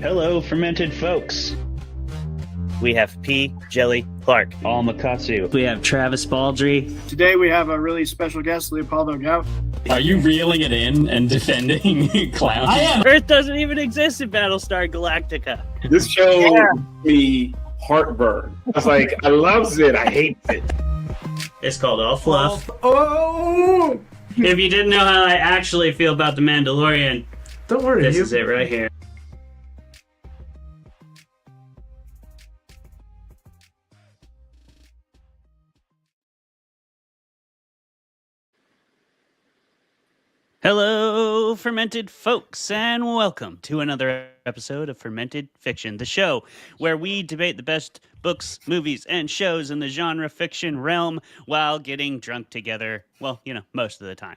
Hello, fermented folks. We have P. Jelly Clark. All Makatsu. We have Travis Baldry. Today we have a really special guest, Leopoldo Gout. Are you reeling it in and defending clowns? I am. Earth doesn't even exist in Battlestar Galactica. This show me heartburn. I was like, I loves it, I hate it. It's called All Fluff. Oh! If you didn't know how I actually feel about The Mandalorian, Don't worry, this is it right here. Hello, fermented folks, and welcome to another episode of Fermented Fiction, the show where we debate the best books, movies, and shows in the genre fiction realm while getting drunk together. Well, you know, most of the time.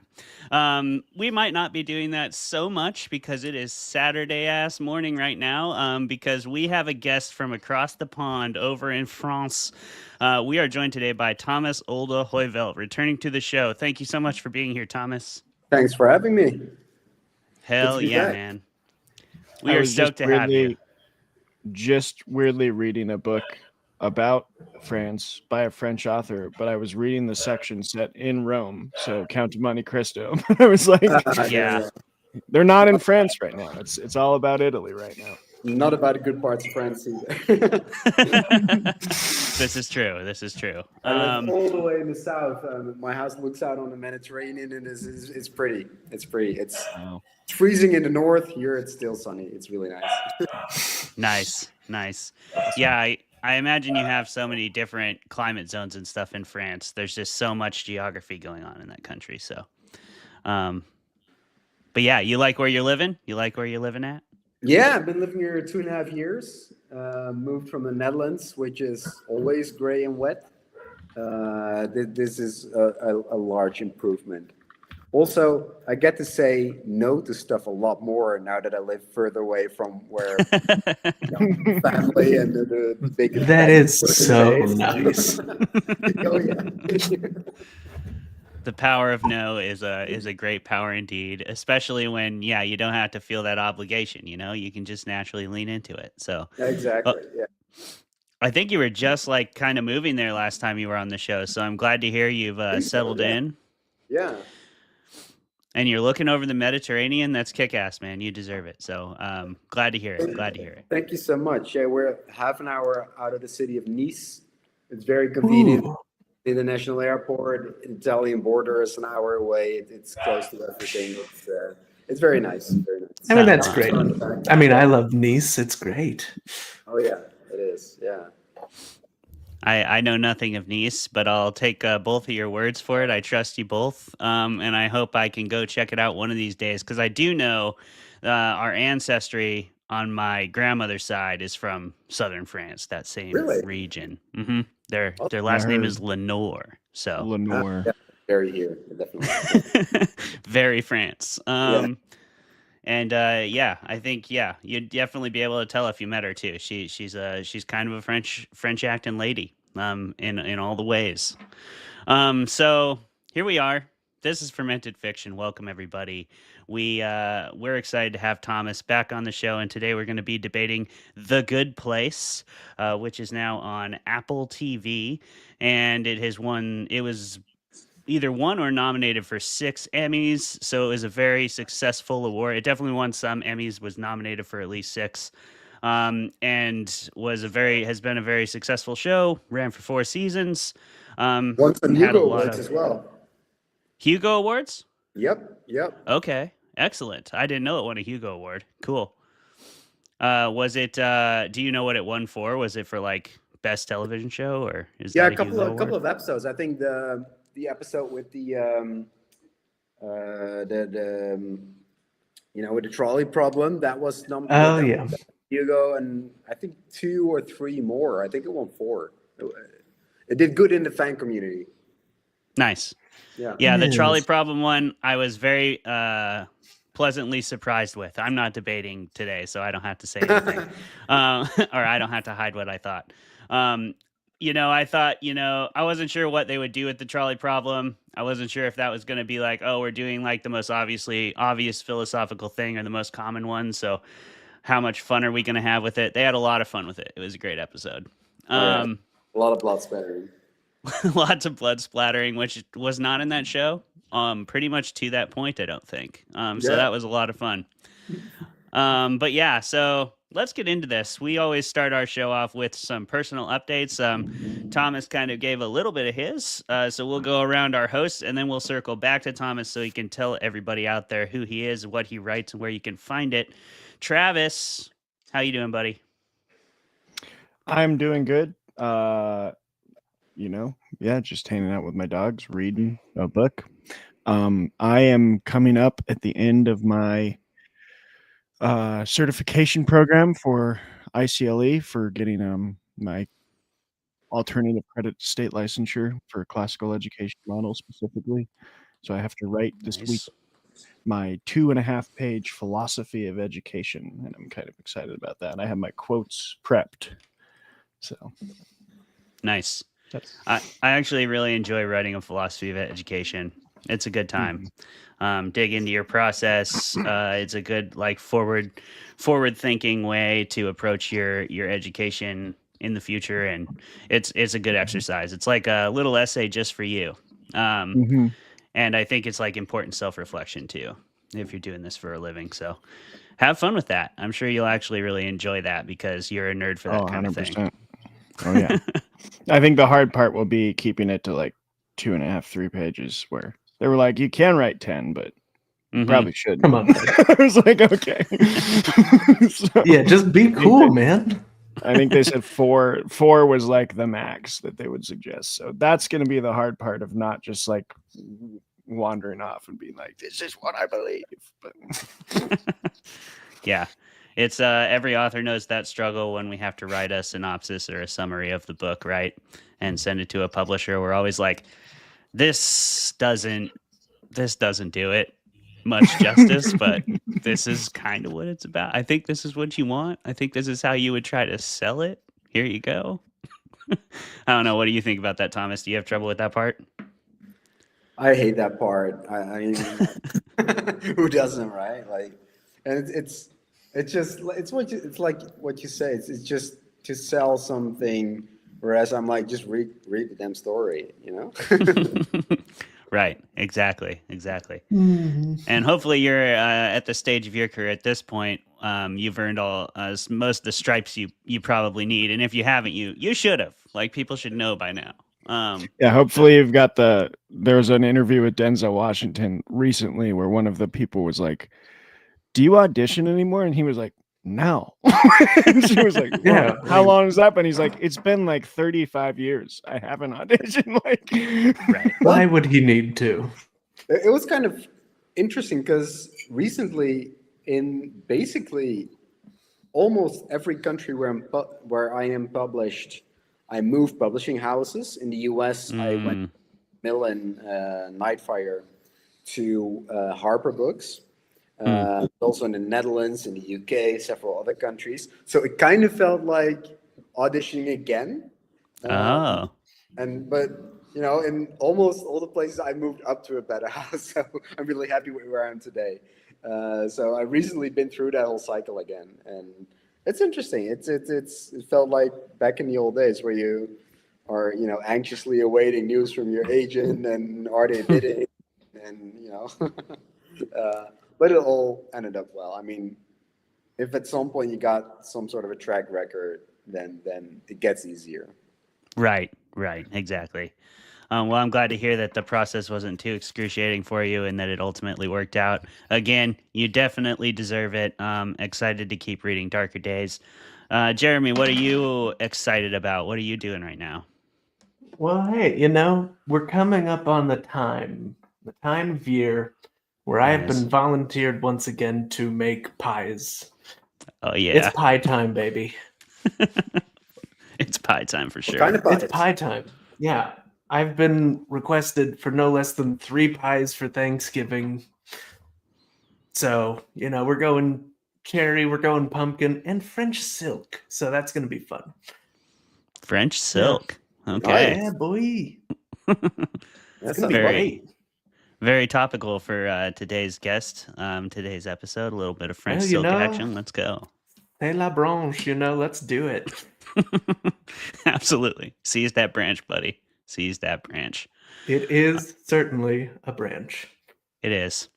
We might not be doing that so much because it is Saturday-ass morning right now, because we have a guest from across the pond over in France. We are joined today by Thomas Olde Heuvelt, returning to the show. Thank you so much for being here, Thomas. Thanks for having me. Hell yeah, man. We are stoked to have you. Just weirdly reading a book about France by a French author, but I was reading the section set in Rome, so Count of Monte Cristo. I was like, Yeah. They're not in France right now. It's all about Italy right now. Not about the good parts of France either. This is true. This is true. I live all the way in the south. My house looks out on the Mediterranean, and it's pretty. It's pretty. It's freezing in the north. Here it's still sunny. It's really nice. Nice. Yeah, I imagine you have so many different climate zones and stuff in France. There's just so much geography going on in that country. So, but yeah, you like where you're living? You like where you're living at? Yeah, I've been living here 2.5 years. Moved from the Netherlands, which is always gray and wet. This is a large improvement. Also, I get to say no to stuff a lot more now that I live further away from where family and the big. That is so nice. Oh yeah. The power of no is a great power indeed, especially when you don't have to feel that obligation. You know, you can just naturally lean into it. So Exactly. Yeah. I think you were just like kind of moving there last time you were on the show. So I'm glad to hear you've settled in. Yeah. And you're looking over the Mediterranean. That's kick-ass, man. You deserve it. So glad to hear it. Glad to hear it. Thank you so much. Yeah, we're half an hour out of the city of Nice. It's very convenient. Ooh. International airport, Italian border is an hour away. It's close to everything. It's very nice. Very nice. I mean, that's great. I mean, I love Nice. It's great. Oh yeah, it is. Yeah. I know nothing of Nice, but I'll take both of your words for it. I trust you both, and I hope I can go check it out one of these days, because I do know our ancestry on my grandmother's side is from southern France, that same region. Mm-hmm. Their last name is Lenore. So Lenore. Very here, definitely. Very France. And I think you'd definitely be able to tell if you met her too. She's kind of a French acting lady. In all the ways. So here we are. This is Fermented Fiction. Welcome everybody. We're excited to have Thomas back on the show, and today we're going to be debating The Good Place, which is now on Apple TV, and it was either won or nominated for 6 Emmys, so it was a very successful award. It definitely won some Emmys, was nominated for at least 6, and has been a very successful show. Ran for 4 seasons. Won some Hugo Awards as well. Hugo Awards? Yep. Okay, excellent. I didn't know it won a Hugo Award. Cool. Was it? Do you know what it won for? Was it for like best television show, or is that a couple of episodes? I think the episode with the with the trolley problem, that was nominated. Oh yeah. Hugo, and I think 2 or 3 more. I think it won 4. It did good in the fan community. Nice. Yeah. The trolley problem one, I was very pleasantly surprised with. I'm not debating today, so I don't have to say anything, or I don't have to hide what I thought. I thought, I wasn't sure what they would do with the trolley problem. I wasn't sure if that was going to be like, oh, we're doing like the most obvious philosophical thing or the most common one. So how much fun are we going to have with it? They had a lot of fun with it. It was a great episode. A lot of blood spattering. Lots of blood splattering, which was not in that show. Pretty much to that point, I don't think. So that was a lot of fun. But yeah, so let's get into this. We always start our show off with some personal updates. Thomas kind of gave a little bit of his, so we'll go around our hosts, and then we'll circle back to Thomas so he can tell everybody out there who he is, what he writes, and where you can find it. Travis, how you doing, buddy? I'm doing good. Just hanging out with my dogs, reading a book. I am coming up at the end of my certification program for ICLE for getting my alternative credit state licensure for classical education model specifically. So I have to write this week my 2.5-page philosophy of education, and I'm kind of excited about that. I have my quotes prepped. So nice. I actually really enjoy writing a philosophy of education. It's a good time. Dig into your process. It's a good forward thinking way to approach your education in the future, and it's a good exercise. It's like a little essay just for you. And I think it's important self-reflection too, if you're doing this for a living. So have fun with that. I'm sure you'll actually really enjoy that because you're a nerd for that kind 100%. Of thing. Oh yeah. I think the hard part will be keeping it to 2.5, 3 pages, where they were like, you can write 10, but you probably should. Come on. I was like, okay. Yeah, just be cool, man. I think they said 4 was the max that they would suggest. So that's going to be the hard part of not just wandering off and being like, this is what I believe. But yeah. It's every author knows that struggle when we have to write a synopsis or a summary of the book, right? And send it to a publisher. We're always like, this doesn't do it much justice, but this is kind of what it's about. I think this is what you want. I think this is how you would try to sell it. Here you go. I don't know. What do you think about that, Thomas? Do you have trouble with that part? I hate that part. I mean, who doesn't, right? And it's like what you say. It's just to sell something, whereas I'm like, just read the damn story, you know? Right. Exactly. Mm-hmm. And hopefully you're at the stage of your career at this point. You've earned most of the stripes you probably need, and if you haven't, you should have. People should know by now. Yeah, hopefully you've got there was an interview with Denzel Washington recently where one of the people was like, do you audition anymore? And he was like, no. And she was like, yeah, how long has that been? He's like, it's been 35 years. I haven't auditioned. Right. Why would he need to? It was kind of interesting because recently in basically almost every country where I am published, I moved publishing houses. In the US, I went Macmillan, Nightfire to Harper Books. Also in the Netherlands, in the UK, several other countries. So it kind of felt like auditioning again. But in almost all the places I moved up to a better house. So I'm really happy with where I am today. So I've recently been through that whole cycle again, and it's interesting. It felt like back in the old days where you are anxiously awaiting news from your agent and are they bidding and but it all ended up well. I mean, if at some point you got some sort of a track record, then it gets easier. Right, exactly. Well, I'm glad to hear that the process wasn't too excruciating for you and that it ultimately worked out. Again, you definitely deserve it. Excited to keep reading Darker Days. Jeremy, what are you excited about? What are you doing right now? Well, hey, we're coming up on the time of year where I have been volunteered once again to make pies. Oh, yeah. It's pie time, baby. It's pie time for sure. What kind of pies? It's pie time. Yeah. I've been requested for no less than 3 pies for Thanksgiving. So, we're going cherry, we're going pumpkin, and French silk. So that's going to be fun. French silk. Yeah. Okay. Yeah, boy. That's very topical for today's guest, today's episode. A little bit of French silk action. Let's go. C'est la branche, let's do it. Absolutely. Seize that branch, buddy. Seize that branch. It is certainly a branch. It is.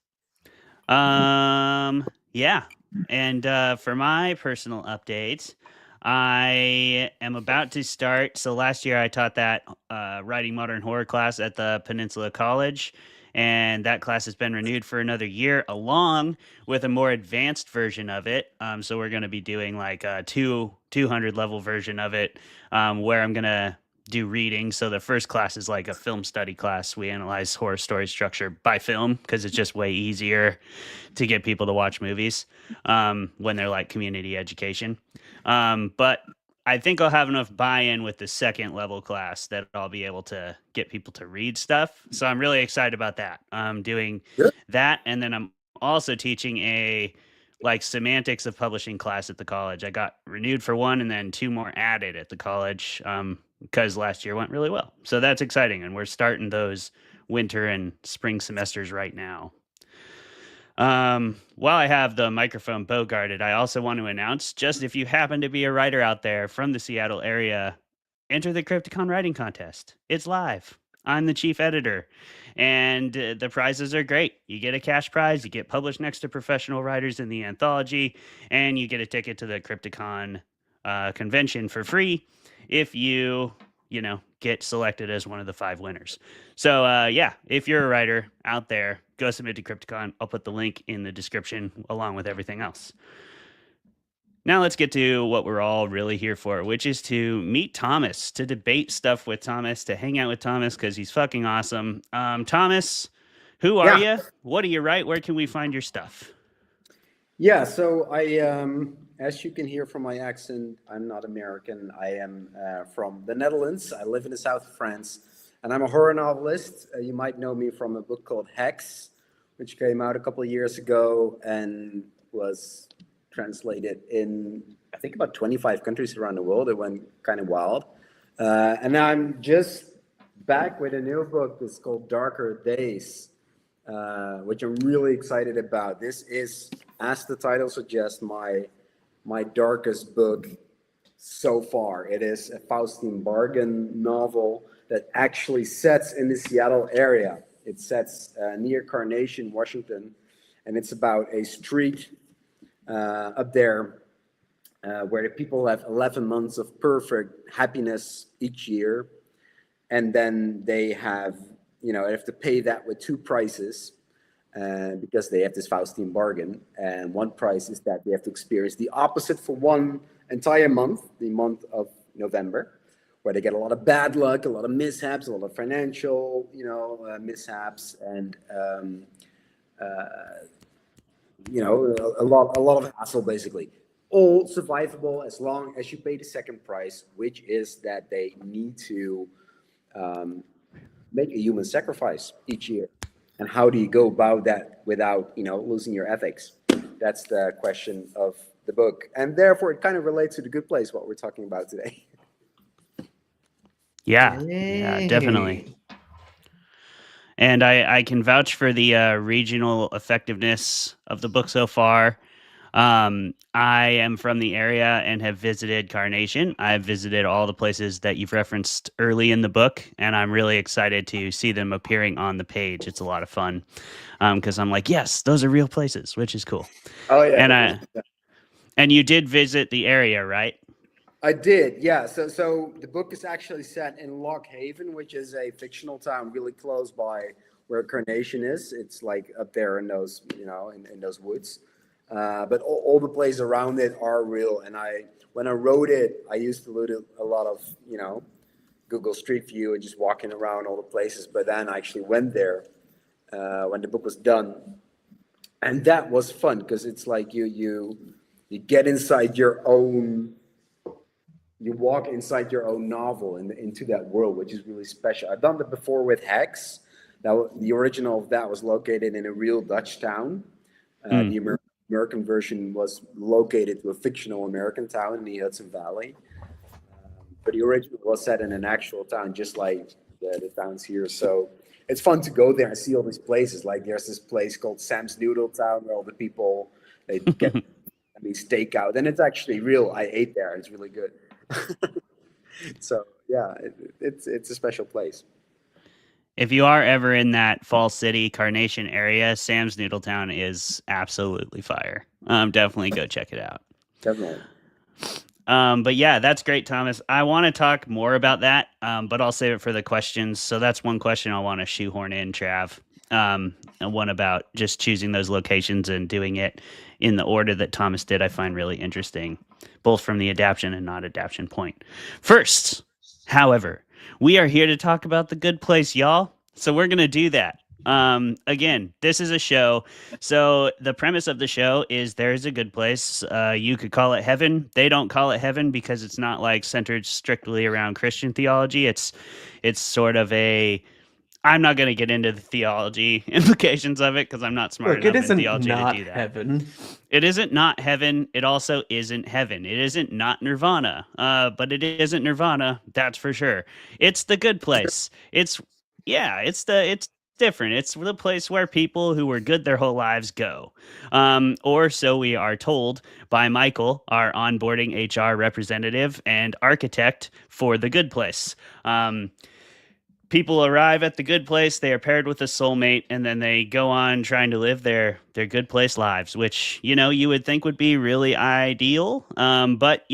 Yeah. And for my personal update, I am about to start. So last year I taught that writing modern horror class at the Peninsula College, and that class has been renewed for another year, along with a more advanced version of it. So we're going to be doing like a 200 level version of it, where I'm going to do reading. So the first class is like a film study class. We analyze horror story structure by film because it's just way easier to get people to watch movies when they're like community education. But I think I'll have enough buy-in with the second level class that I'll be able to get people to read stuff. So I'm really excited about that. I'm doing that, and then I'm also teaching a like semantics of publishing class at the college. I got renewed for one and then two more added at the college because last year went really well. So that's exciting, and we're starting those winter and spring semesters right now. While I have the microphone bogarted, I also want to announce, just if you happen to be a writer out there from the Seattle area, enter the Crypticon writing contest. It's live. I'm the chief editor, and the prizes are great. You get a cash prize, you get published next to professional writers in the anthology, and you get a ticket to the Crypticon convention for free if you get selected as one of the 5 winners. So yeah, if you're a writer out there, go submit to Crypticon. I'll put the link in the description along with everything else. Now let's get to what we're all really here for, which is to meet Thomas, to debate stuff with Thomas, to hang out with Thomas because he's fucking awesome. Thomas, who are you? What do you write? Where can we find your stuff? Yeah, so I, as you can hear from my accent, I'm not American. I am from the Netherlands. I live in the south of France, and I'm a horror novelist. You might know me from a book called Hex, which came out a couple of years ago and was translated in, I think, about 25 countries around the world. It went kind of wild. And now I'm just back with a new book. It's called Darker Days, which I'm really excited about. This is, as the title suggests, my darkest book so far. It is a Faustine Bargain novel that actually sets in the Seattle area. It sets near Carnation, Washington, and it's about a street up there where the people have 11 months of perfect happiness each year, and then they have to pay that with 2 prices. Because they have this Faustine bargain, and one price is that they have to experience the opposite for one entire month, the month of November, where they get a lot of bad luck, a lot of mishaps, a lot of financial, mishaps, and a lot of hassle, basically. All survivable as long as you pay the second price, which is that they need to make a human sacrifice each year. And how do you go about that without, losing your ethics? That's the question of the book. And therefore, it kind of relates to The Good Place, what we're talking about today. Yeah, definitely. And I can vouch for the regional effectiveness of the book so far. I am from the area and have visited Carnation. I've visited all the places that you've referenced early in the book, and I'm really excited to see them appearing on the page. It's a lot of fun because I'm like, yes, those are real places, which is cool. Oh, yeah. And you did visit the area, right? I did, yeah. So the book is actually set in Lock Haven, which is a fictional town really close by where Carnation is. It's like up there in those, in those woods. But all the places around it are real. And when I wrote it, I used to look at a lot of, Google Street View and just walking around all the places. But then I actually went there when the book was done. And that was fun because it's like you get inside your own, you walk inside your own novel and into that world, which is really special. I've done that before with Hex. The original of that was located in a real Dutch town. The American version was located to a fictional American town in the Hudson Valley. But the original was set in an actual town, just like the towns here. So it's fun to go there and see all these places. Like there's this place called Sam's Noodle Town where all the people, they get Vietnamese steakout, and it's actually real. I ate there; it's really good. So yeah, it's a special place. If you are ever in that Fall City, Carnation area, Sam's Noodletown is absolutely fire. Definitely go check it out. Definitely. But yeah, that's great, Thomas. I want to talk more about that, but I'll save it for the questions. So that's one question I want to shoehorn in, Trav. And one about just choosing those locations and doing it in the order that Thomas did, I find really interesting, both from the adaption and not adaption point. First, however, we are here to talk about The Good Place, y'all. So we're going to do that. Again, this is a show. So the premise of the show is there's a good place. You could call it heaven. They don't call it heaven because it's not like centered strictly around Christian theology. It's sort of a, I'm not going to get into the theology implications of it because I'm not smart enough in theology to do that. Heaven. It isn't not heaven. It also isn't heaven. It isn't not nirvana. But it isn't nirvana. That's for sure. It's the good place. It's different. It's the place where people who were good their whole lives go. Or so we are told by Michael, our onboarding HR representative and architect for the good place. People arrive at the good place, they are paired with a soulmate, and then they go on trying to live their good place lives, which, you would think would be really ideal. But,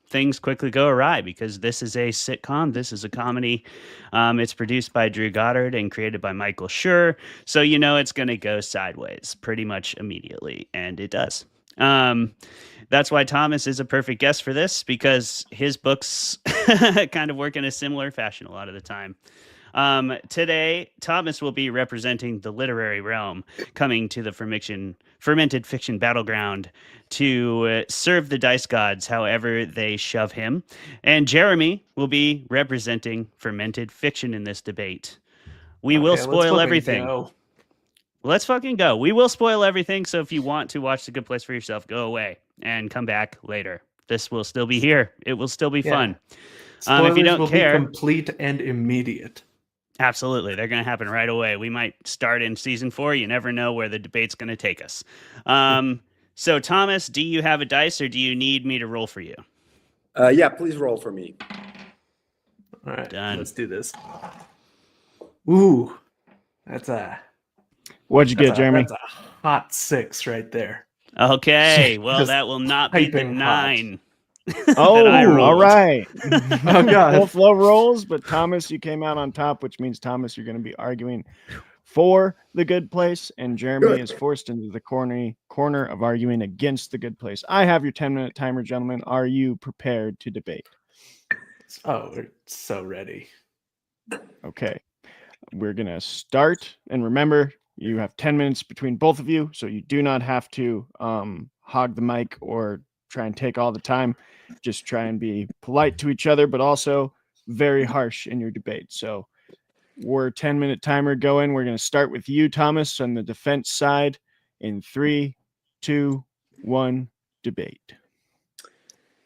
things quickly go awry because this is a sitcom. This is a comedy. It's produced by Drew Goddard and created by Michael Schur. So, it's going to go sideways pretty much immediately. And it does. That's why Thomas is a perfect guest for this, because his books kind of work in a similar fashion a lot of the time. Today, Thomas will be representing the literary realm, coming to the fermented fiction battleground to serve the dice gods however they shove him. And Jeremy will be representing fermented fiction in this debate. We will spoil everything. Let's fucking go. We will spoil everything, so if you want to watch The Good Place for yourself, go away and come back later. This will still be here. It will still be fun. Spoilers if you don't will care, be complete and immediate. Absolutely. They're going to happen right away. We might start in season 4. You never know where the debate's going to take us. So, Thomas, do you have a dice or do you need me to roll for you? Yeah, please roll for me. All right, Done. Let's do this. Ooh, that's a... What'd you get, Jeremy? That's a hot 6 right there. Okay. Well, Just that will not be the piping 9. Oh, I rolled. all right. Oh, God. Both low rolls, but Thomas, you came out on top, which means, Thomas, you're going to be arguing for the good place, and Jeremy is forced into the corner of arguing against the good place. I have your 10-minute timer, gentlemen. Are you prepared to debate? Oh, we're so ready. Okay. We're going to start, and remember, you have 10 minutes between both of you, so you do not have to hog the mic or try and take all the time. Just try and be polite to each other, but also very harsh in your debate. So we're 10-minute timer going. We're going to start with you, Thomas, on the defense side in 3, 2, 1, debate.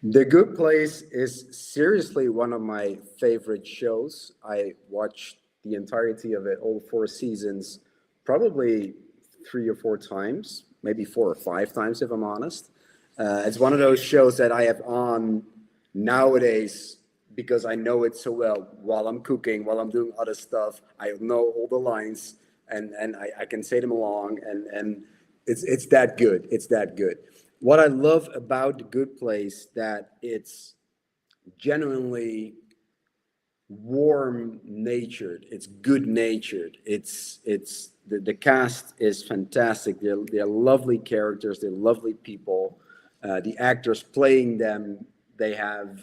The Good Place is seriously one of my favorite shows. I watched the entirety of it, all 4 seasons, probably 3 or 4 times, maybe 4 or 5 times, if I'm honest. It's one of those shows that I have on nowadays because I know it so well while I'm cooking, while I'm doing other stuff. I know all the lines and I can say them along, and it's that good. It's that good. What I love about The Good Place, that it's genuinely warm-natured. It's good-natured. It's the cast is fantastic. They're lovely characters. They're lovely people. The actors playing them, they have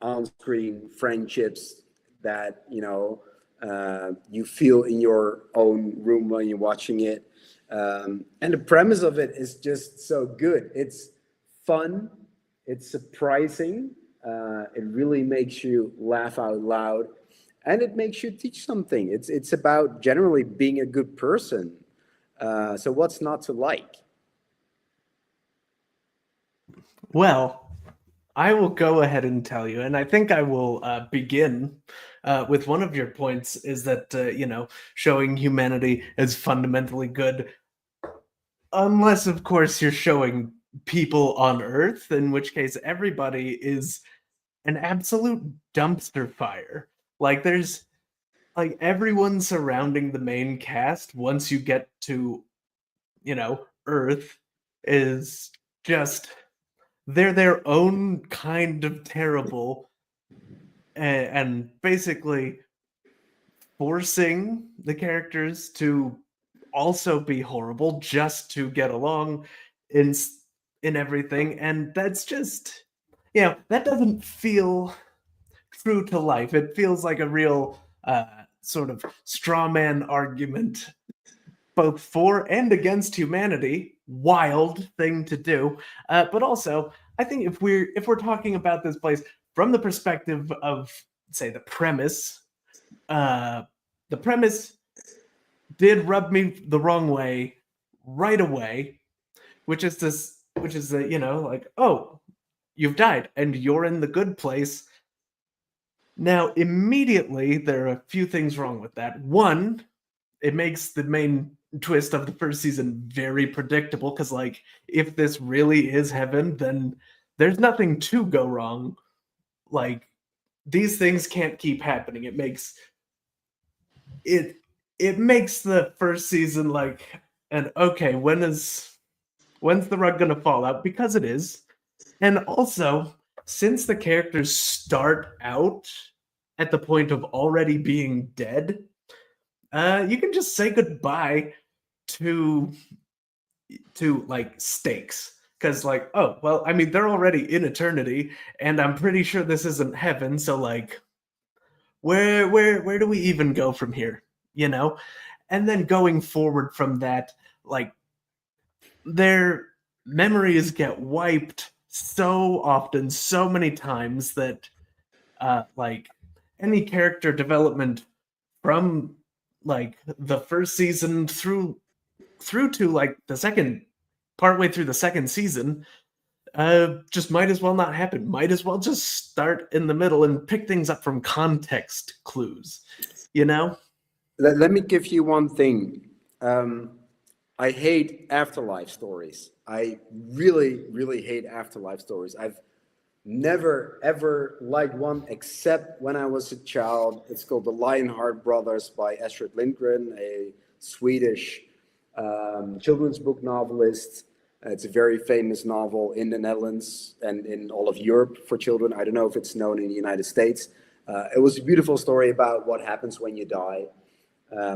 on-screen friendships that you feel in your own room when you're watching it. And the premise of it is just so good. It's fun. It's surprising. It really makes you laugh out loud, and it makes you teach something. It's about generally being a good person. So what's not to like? Well, I will go ahead and tell you, and I think I will begin with one of your points, is that, showing humanity as fundamentally good, unless, of course, you're showing people on Earth, in which case everybody is an absolute dumpster fire. Like there's like everyone surrounding the main cast once you get to, Earth is just they're their own kind of terrible, and basically forcing the characters to also be horrible just to get along in everything, and that's just that doesn't feel true to life. It feels like a real sort of straw man argument both for and against humanity. Wild thing to do, but also I think if we're talking about this place from the perspective of, say, the premise did rub me the wrong way right away, which is that, like, oh, you've died and you're in the good place. Now, immediately, there are a few things wrong with that. One, it makes the main twist of the first season very predictable, because, like, if this really is heaven, then there's nothing to go wrong. Like, these things can't keep happening. It makes the first season like, and okay, when's the rug gonna fall out? Because it is. And also, since the characters start out at the point of already being dead, you can just say goodbye to like stakes. Because, like, oh, well, I mean, they're already in eternity, and I'm pretty sure this isn't heaven, so, like, where do we even go from here? And then going forward from that, like, their memories get wiped so often, so many times, that like any character development from like the first season through to like the second, partway through the second season, just might as well not happen. Might as well just start in the middle and pick things up from context clues, Let me give you one thing. I hate afterlife stories. I really, really hate afterlife stories. I've never, ever liked one except when I was a child. It's called The Lionheart Brothers by Astrid Lindgren, a Swedish children's book novelist. It's a very famous novel in the Netherlands and in all of Europe for children. I don't know if it's known in the United States. It was a beautiful story about what happens when you die.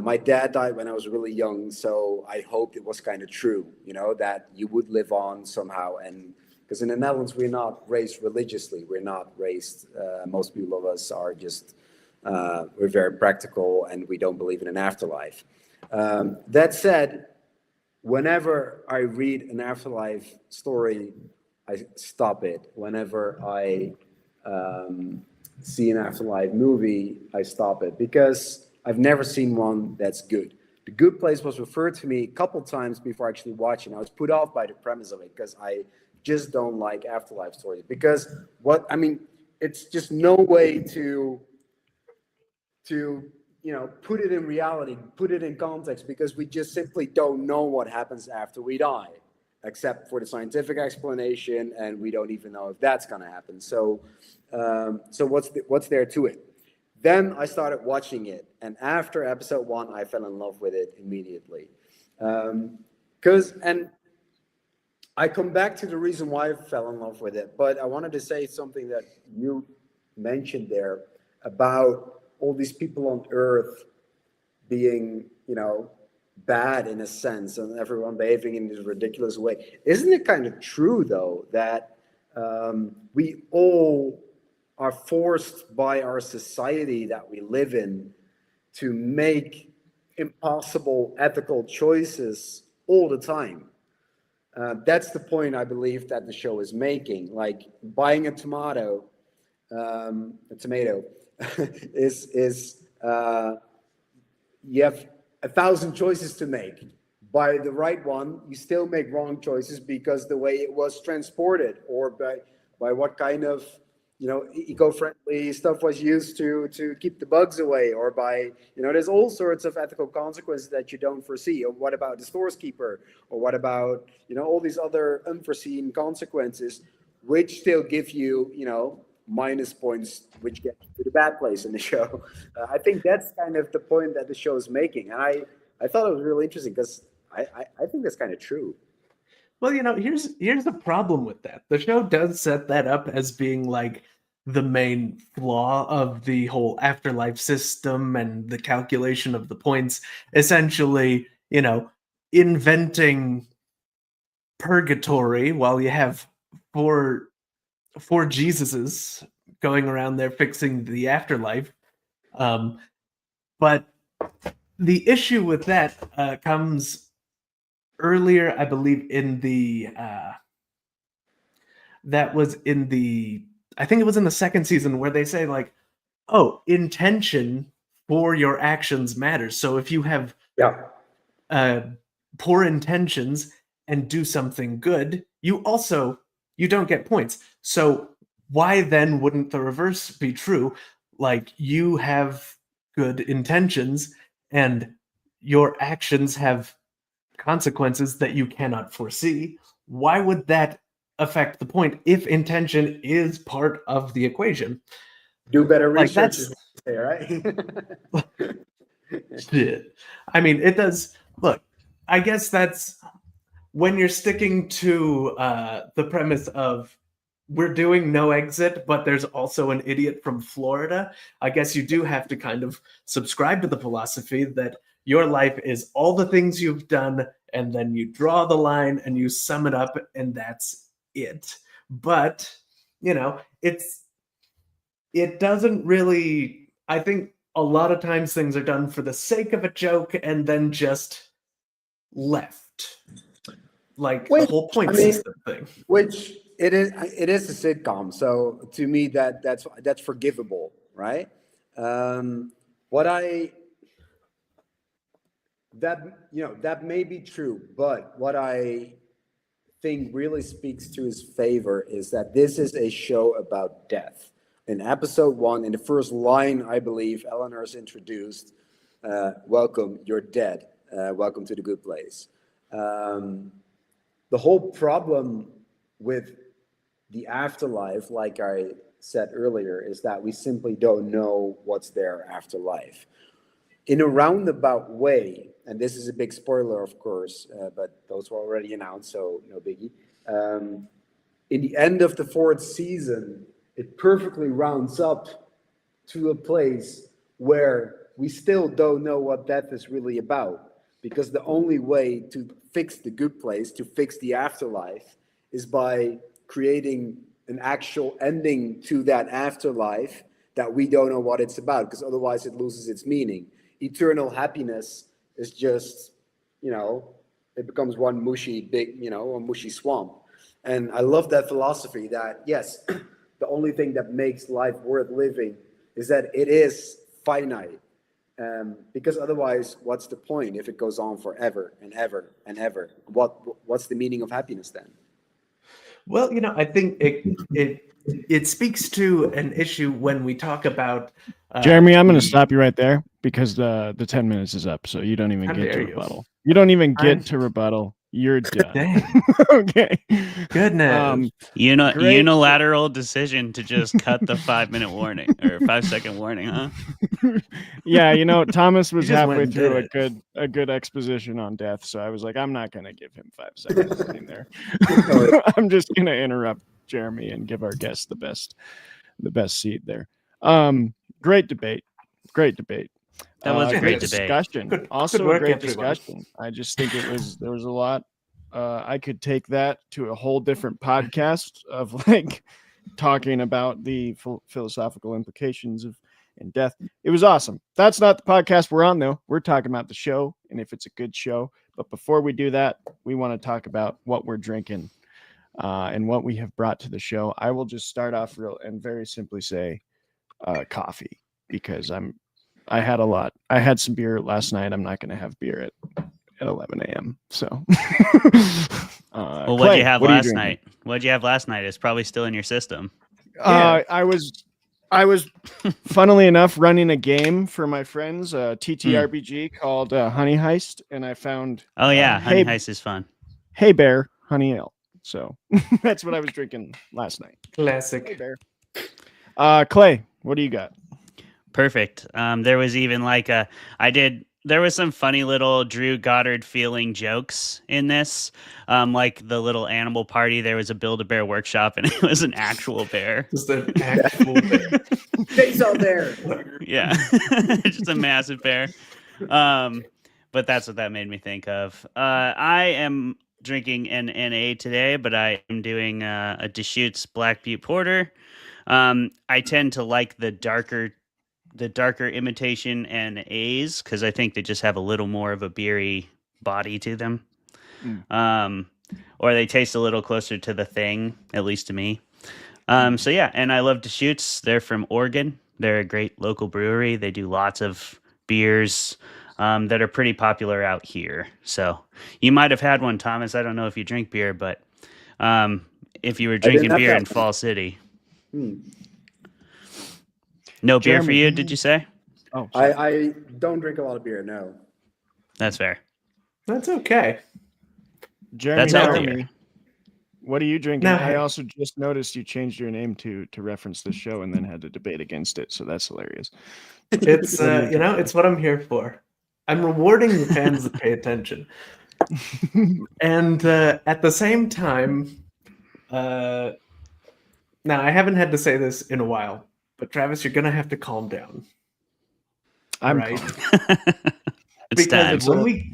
My dad died when I was really young, so I hoped it was kind of true, that you would live on somehow. And because in the Netherlands, we're not raised religiously. We're not raised, most people of us are just, we're very practical, and we don't believe in an afterlife. That said, whenever I read an afterlife story, I stop it. Whenever I see an afterlife movie, I stop it, because I've never seen one that's good. The Good Place was referred to me a couple times before actually watching. I was put off by the premise of it because I just don't like afterlife stories. Because it's just no way to put it in reality, put it in context, because we just simply don't know what happens after we die, except for the scientific explanation, and we don't even know if that's going to happen. So what's there to it? Then I started watching it, and after episode 1, I fell in love with it immediately. And I come back to the reason why I fell in love with it, but I wanted to say something that you mentioned there about all these people on Earth being, bad in a sense, and everyone behaving in this ridiculous way. Isn't it kind of true, though, that we all are forced by our society that we live in to make impossible ethical choices all the time? That's the point I believe that the show is making. Like buying a tomato is you have 1,000 choices to make. Buy the right one, you still make wrong choices because the way it was transported, or by what kind of eco-friendly stuff was used to keep the bugs away, or by, there's all sorts of ethical consequences that you don't foresee. Or what about the storekeeper, or what about, all these other unforeseen consequences, which still give you, minus points, which get you to the bad place in the show. I think that's kind of the point that the show is making, and I thought it was really interesting because I think that's kind of true. Well, here's the problem with that. The show does set that up as being like the main flaw of the whole afterlife system and the calculation of the points. Essentially, inventing purgatory while you have four Jesuses going around there fixing the afterlife. But the issue with that comes earlier, I believe, in the I think it was in the second season, where they say like, oh, intention for your actions matters. So if you have poor intentions and do something good, you don't get points. So why then wouldn't the reverse be true? Like, you have good intentions and your actions have consequences that you cannot foresee. Why would that affect the point if intention is part of the equation? Do better Like, research, is what you say, right? Shit. I mean, it does. Look, I guess that's when you're sticking to the premise of we're doing no exit, but there's also an idiot from Florida. I guess you do have to kind of subscribe to the philosophy that your life is all the things you've done, and then you draw the line and you sum it up, and that's it. But, it doesn't really, I think a lot of times things are done for the sake of a joke and then just left. Like the whole point system thing. Which it is a sitcom, so to me that's forgivable, right? That may be true, but what I think really speaks to his favor is that this is a show about death. In episode 1, in the first line, I believe, Eleanor is introduced, welcome, you're dead. Welcome to the good place. The whole problem with the afterlife, like I said earlier, is that we simply don't know what's there after life. In a roundabout way, and this is a big spoiler, of course, but those were already announced, so no biggie. In the end of the 4th season, it perfectly rounds up to a place where we still don't know what death is really about, because the only way to fix the good place, to fix the afterlife, is by creating an actual ending to that afterlife that we don't know what it's about, because otherwise it loses its meaning. Eternal happiness is just, it becomes one mushy a mushy swamp. And I love that philosophy that, yes, the only thing that makes life worth living is that it is finite. Because otherwise, what's the point if it goes on forever and ever and ever? What's the meaning of happiness then? Well, I think it speaks to an issue when we talk about Jeremy, I'm going to stop you right there because the 10 minutes is up, so you don't even get to rebuttal. You don't even get to rebuttal. You're done. Dang. Okay. Goodness. Unilateral decision to just cut the 5-minute warning or 5-second warning, huh? Yeah, Thomas was halfway went and through did a good exposition on death, so I was like, I'm not going to give him 5 seconds warning there. I'm just going to interrupt Jeremy and give our guest the best seat there. Great debate. That was a great discussion. Good Also work, a great everyone. discussion. I just think there was a lot. I could take that to a whole different podcast of like talking about the philosophical implications of and death. It was awesome. That's not the podcast we're on though. We're talking about the show and if it's a good show. But before we do that, we want to talk about what we're drinking and what we have brought to the show. I will just start off real and very simply say coffee, because I had a lot. I had some beer last night. I'm not going to have beer at 11 a.m. So, well, what'd you have last night? What'd you have last night? It's probably still in your system. I was, funnily enough, running a game for my friends, TTRPG called Honey Heist, and I found Oh yeah, Honey Hey Heist is fun. Hey Bear Honey Ale. So that's what I was drinking last night. Hey Classic. Bear. Clay, what do you got? Perfect. There was even like there was some funny little Drew Goddard feeling jokes in this. Like the little animal party, there was a Build-A-Bear workshop and it was an actual bear. Just an actual bear. Face out there. Yeah. Just a massive bear. But that's what that made me think of. I am drinking an NA today, but I am doing a Deschutes Black Butte Porter. I tend to like the darker imitation and A's because I think they just have a little more of a beery body to them. Or they taste a little closer to the thing, at least to me. So yeah, and I love Deschutes. They're from Oregon. They're a great local brewery. They do lots of beers that are pretty popular out here. So you might have had one, Thomas. I don't know if you drink beer, but if you were drinking beer in Fall City. No beer for you, did you say? Oh, I don't drink a lot of beer, no. That's fair. That's okay. Jeremy, That's healthier. What are you drinking? No. I also just noticed you changed your name to reference the show and then had to debate against it. So that's hilarious. It's it's what I'm here for. I'm rewarding the fans that pay attention. And at the same time, now I haven't had to say this in a while, but Travis, you're gonna have to calm down. I'm right. It's time.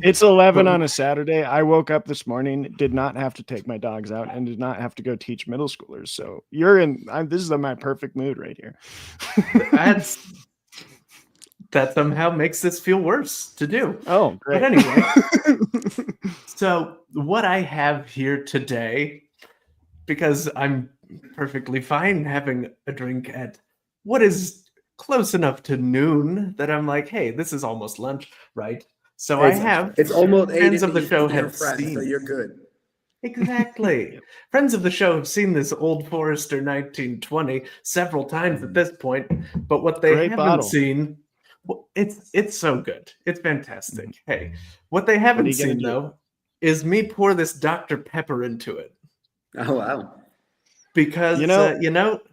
It's 11 on a Saturday. I woke up this morning, did not have to take my dogs out, and did not have to go teach middle schoolers. So this is my perfect mood right here. That somehow makes this feel worse to do. Oh, great. But anyway, so what I have here today, because I'm perfectly fine having a drink at what is close enough to noon that I'm like, hey, this is almost lunch, right? So It's almost 8 friends of the show have have friends, seen. so you're good. Exactly. Friends of the show have seen this Old Forester 1920 several times at this point, but what they Great haven't bottle. seen, it's so good. It's fantastic. Hey, what they haven't seen though is me pour this Dr. Pepper into it. Oh wow. Because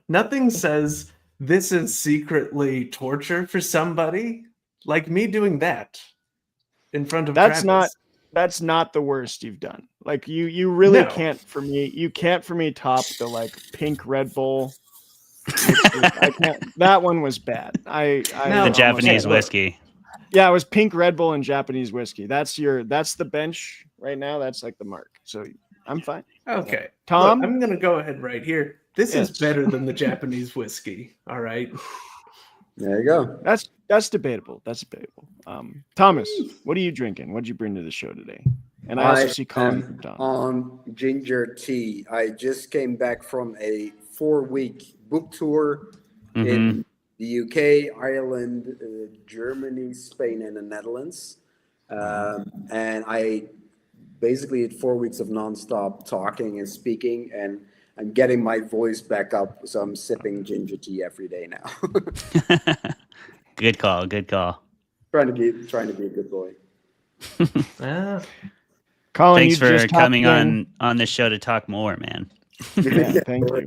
nothing says this is secretly torture for somebody like me doing that in front of Travis. That's not the worst you've done. Like you really can't for me top the like pink Red Bull. I can't. That one was bad. The Japanese whiskey. Yeah, it was pink Red Bull and Japanese whiskey. That's the bench right now. That's like the mark. So I'm fine. Okay. Tom? Look, I'm going to go ahead right here. This is better than the Japanese whiskey. All right. There you go. That's debatable. That's debatable. Thomas, what are you drinking? What did you bring to the show today? And I also see Colin on ginger tea. I just came back from a 4-week book tour in the UK, Ireland, Germany, Spain, and the Netherlands. And I basically had 4 weeks of nonstop talking and speaking, and I'm getting my voice back up. So I'm sipping ginger tea every day now. Good call. Good call. Trying to be a good boy. Colin, thanks for coming on the show to talk more, man. Yeah, thank you.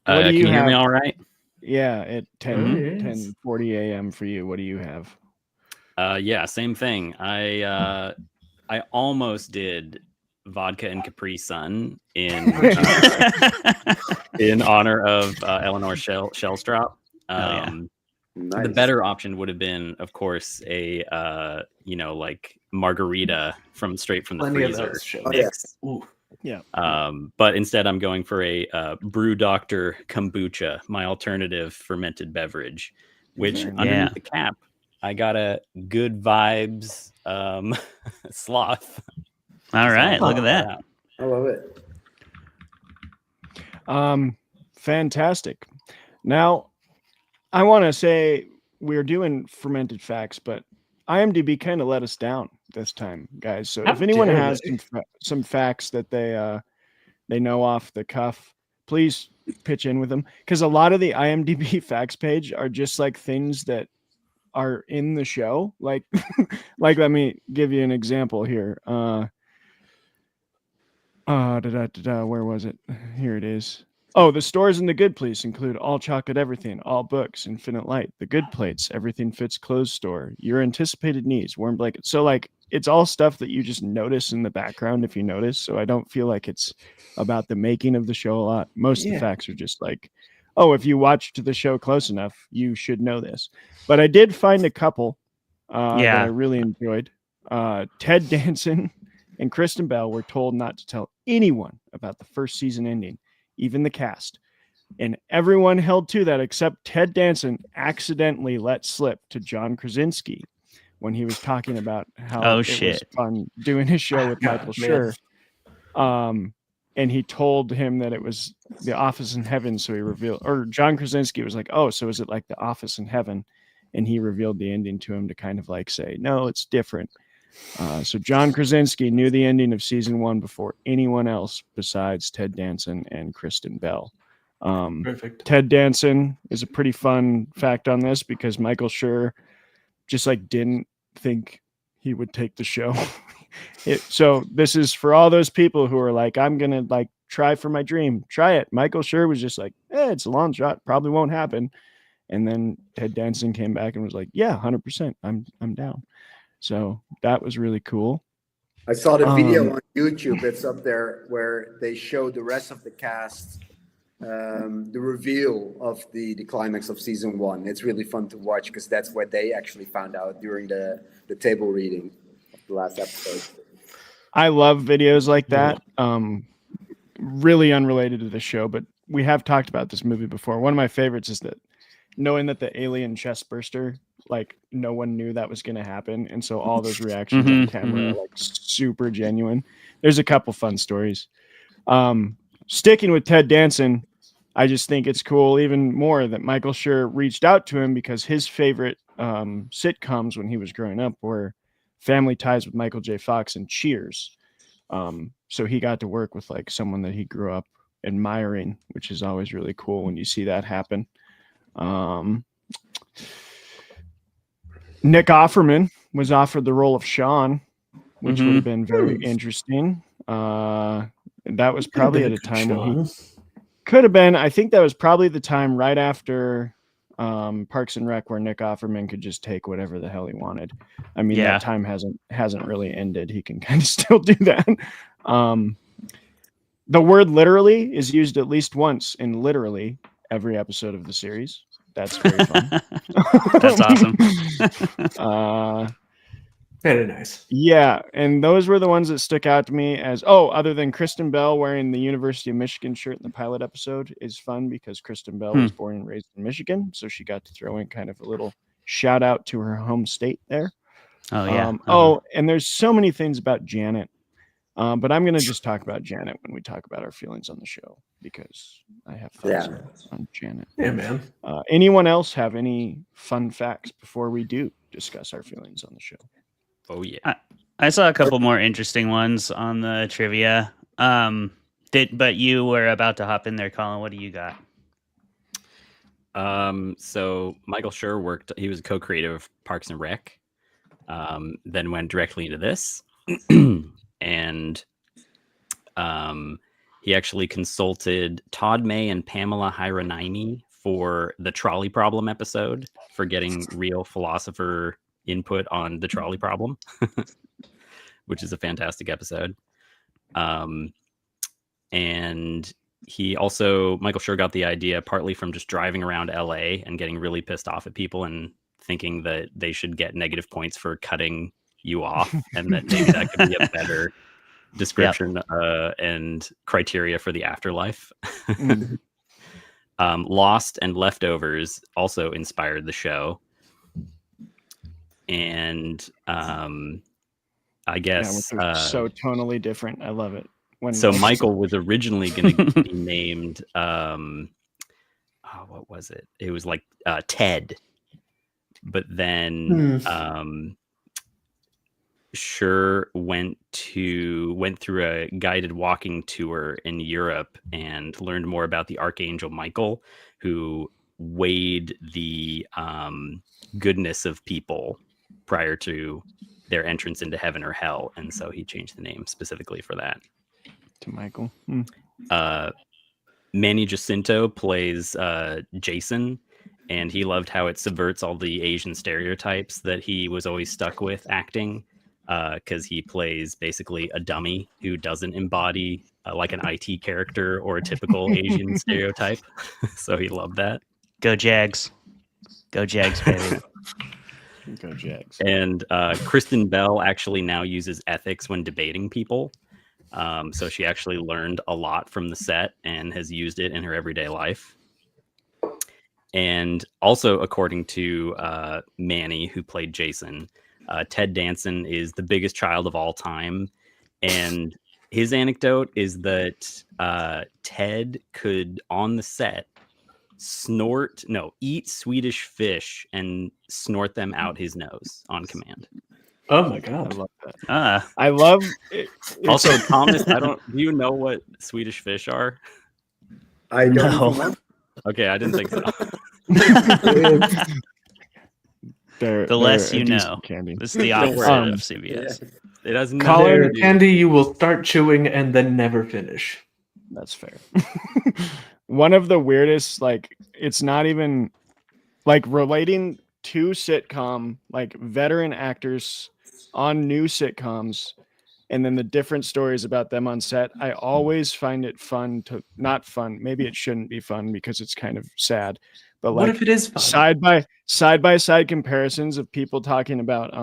Can you hear me all right? Yeah, at 10:40 a.m. for you. What do you have? Yeah, same thing. I almost did vodka and Capri Sun in honor of Eleanor Shellstrop. Nice. The better option would have been, of course, a like margarita straight from the freezer. Yes. Yeah. But instead, I'm going for a Brew Doctor kombucha, my alternative fermented beverage, which underneath the cap, I got a good vibes sloth. All right, look at that. I love it. Fantastic. Now, I want to say we're doing fermented facts, but IMDb kind of let us down this time, guys. So if anyone has some facts that they know off the cuff, please pitch in with them, because a lot of the IMDb facts page are just like things that are in the show. Like, let me give you an example here. Where was it? Here it is. Oh, the stores in the Good Place include all chocolate everything, all books, infinite light, the good plates, everything fits clothes store, your anticipated needs, warm blankets. So like it's all stuff that you just notice in the background if you notice. So I don't feel like it's about the making of the show a lot. Most of the facts are just like, oh, if you watched the show close enough, you should know this. But I did find a couple that I really enjoyed. Ted Danson and Kristen Bell were told not to tell anyone about the first season ending, even the cast. And everyone held to that except Ted Danson accidentally let slip to John Krasinski when he was talking about how it was fun doing his show with Michael Schur. And he told him that it was The Office in Heaven. So he revealed, or John Krasinski was like, oh, so is it like The Office in Heaven? And he revealed the ending to him to kind of like say, no, it's different. So John Krasinski knew the ending of season 1 before anyone else besides Ted Danson and Kristen Bell. Perfect. Ted Danson is a pretty fun fact on this because Michael Schur just like didn't think he would take the show. So this is for all those people who are like, I'm going to like try for my dream. Try it. Michael Schur was just like, it's a long shot. Probably won't happen. And then Ted Danson came back and was like, yeah, 100%. I'm down. So that was really cool. I saw the video on YouTube. It's up there where they show the rest of the cast, the reveal of the climax of season 1. It's really fun to watch because that's what they actually found out during the table reading of the last episode. I love videos like that. Really unrelated to the show, but we have talked about this movie before. One of my favorites is that knowing that the alien chest burster, like no one knew that was going to happen. And so all those reactions on camera are like super genuine. There's a couple fun stories. Sticking with Ted Danson, I just think it's cool even more that Michael Schur reached out to him because his favorite sitcoms when he was growing up were Family Ties with Michael J. Fox and Cheers. So he got to work with like someone that he grew up admiring, which is always really cool when you see that happen. Nick Offerman was offered the role of Sean, which would have been very interesting. That was probably at a time when he could have been. I think that was probably the time right after Parks and Rec where Nick Offerman could just take whatever the hell he wanted. I mean, that time hasn't really ended. He can kind of still do that. The word literally is used at least once in literally every episode of the series. That's very fun. That's awesome. Very nice. Yeah, and those were the ones that stuck out to me as, other than Kristen Bell wearing the University of Michigan shirt in the pilot episode is fun because Kristen Bell was born and raised in Michigan, so she got to throw in kind of a little shout out to her home state there. Oh, yeah. And there's so many things about Janet. But I'm going to just talk about Janet when we talk about our feelings on the show because I have thoughts on Janet. Yeah, man. Anyone else have any fun facts before we do discuss our feelings on the show? Oh, yeah. I saw a couple more interesting ones on the trivia. But you were about to hop in there, Colin. What do you got? So Michael Schur he was a co-creator of Parks and Rec, then went directly into this. And he actually consulted Todd May and Pamela Hieronymi for the trolley problem episode for getting real philosopher input on the trolley problem, which is a fantastic episode. And Michael Schur got the idea partly from just driving around LA and getting really pissed off at people and thinking that they should get negative points for cutting you off, and that maybe that could be a better description and criteria for the afterlife. Lost and Leftovers also inspired the show, and I guess so tonally different. I love it. Michael was originally going to be named what was it? It was like Ted, but then Schur went through a guided walking tour in Europe and learned more about the Archangel Michael, who weighed the goodness of people prior to their entrance into heaven or hell, and so he changed the name specifically for that. To Michael. Manny Jacinto plays Jason, and he loved how it subverts all the Asian stereotypes that he was always stuck with acting, because he plays basically a dummy who doesn't embody like an IT character or a typical Asian stereotype. So he loved that. Go Jags. Go Jags, baby. Go Jags. And Kristen Bell actually now uses ethics when debating people. So she actually learned a lot from the set and has used it in her everyday life. And also, according to Manny, who played Jason, Ted Danson is the biggest child of all time. And his anecdote is that Ted could, on the set, eat Swedish fish and snort them out his nose on command. Oh my god, I love that. I love it. Also, Thomas, do you know what Swedish fish are? I don't know. Okay, I didn't think so. The less you know. Candy. This is the opposite of CBS. Yeah. It has Color candy you will start chewing and then never finish. That's fair. One of the weirdest, like, it's not even like relating to sitcom, like veteran actors on new sitcoms, and then the different stories about them on set. I always find it fun to not fun. Maybe it shouldn't be fun because it's kind of sad. But What like if it is fun? side by side comparisons of people talking about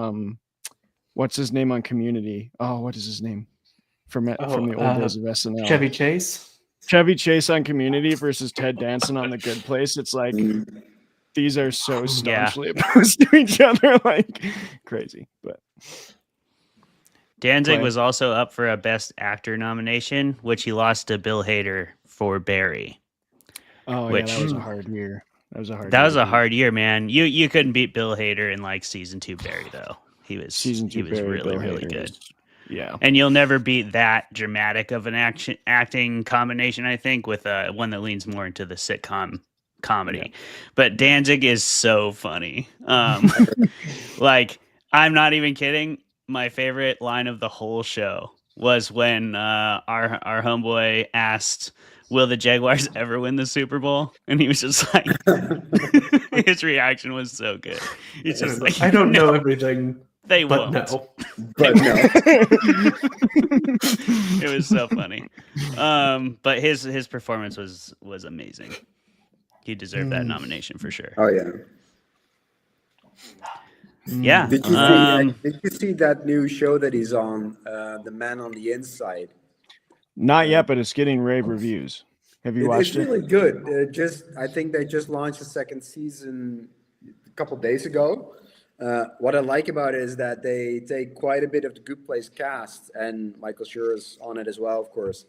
what's his name on Community? Oh, what is his name? From the old days of SNL. Chevy Chase. Chevy Chase on Community versus Ted Danson on The Good Place. It's like these are so staunchly opposed to each other, like crazy. But Danzig was also up for a Best Actor nomination, which he lost to Bill Hader for Barry. Oh, which, yeah, that was a hard year. That was a hard year, man. You couldn't beat Bill Hader in like season 2 Barry though. He was Barry, really good. Yeah. And you'll never beat that dramatic of an acting combination, I think, with one that leans more into the sitcom comedy. Yeah. But Danzig is so funny. Like, I'm not even kidding. My favorite line of the whole show was when our homeboy asked, "Will the Jaguars ever win the Super Bowl?" And he was just like, his reaction was so good. He's just like, I don't know everything. They but won't. No. But no. It was so funny. But his performance was amazing. He deserved that nomination for sure. Oh yeah. Yeah. Did you see that new show that he's on, The Man on the Inside? Not yet, but it's getting rave reviews. Have you watched it? It's really good. I think they just launched the second season a couple days ago. What I like about it is that they take quite a bit of the Good Place cast, and Michael Schur is on it as well, of course.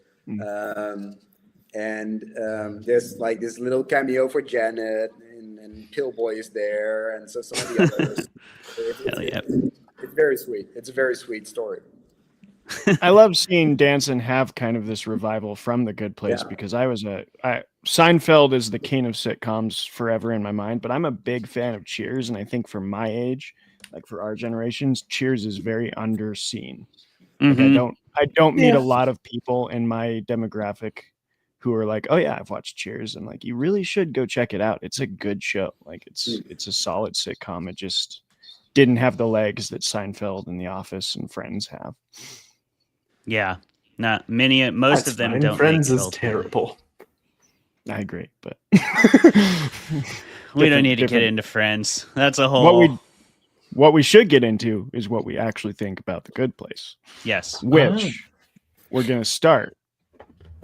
There's like this little cameo for Janet, and Pillboy is there, and so some of the others. It's very sweet. It's a very sweet story. I love seeing Danson have kind of this revival from The Good Place because Seinfeld is the king of sitcoms forever in my mind, but I'm a big fan of Cheers, and I think for my age, like for our generations, Cheers is very underseen. Mm-hmm. Like I don't meet a lot of people in my demographic who are like, "Oh yeah, I've watched Cheers," and like, you really should go check it out. It's a good show. Like it's a solid sitcom. It just didn't have the legs that Seinfeld and The Office and Friends have. Yeah, most of them fine. don't. Friends is terrible. I agree, but we don't need to get into Friends. That's a whole. What we should get into is what we actually think about The Good Place. Yes, which we're going to start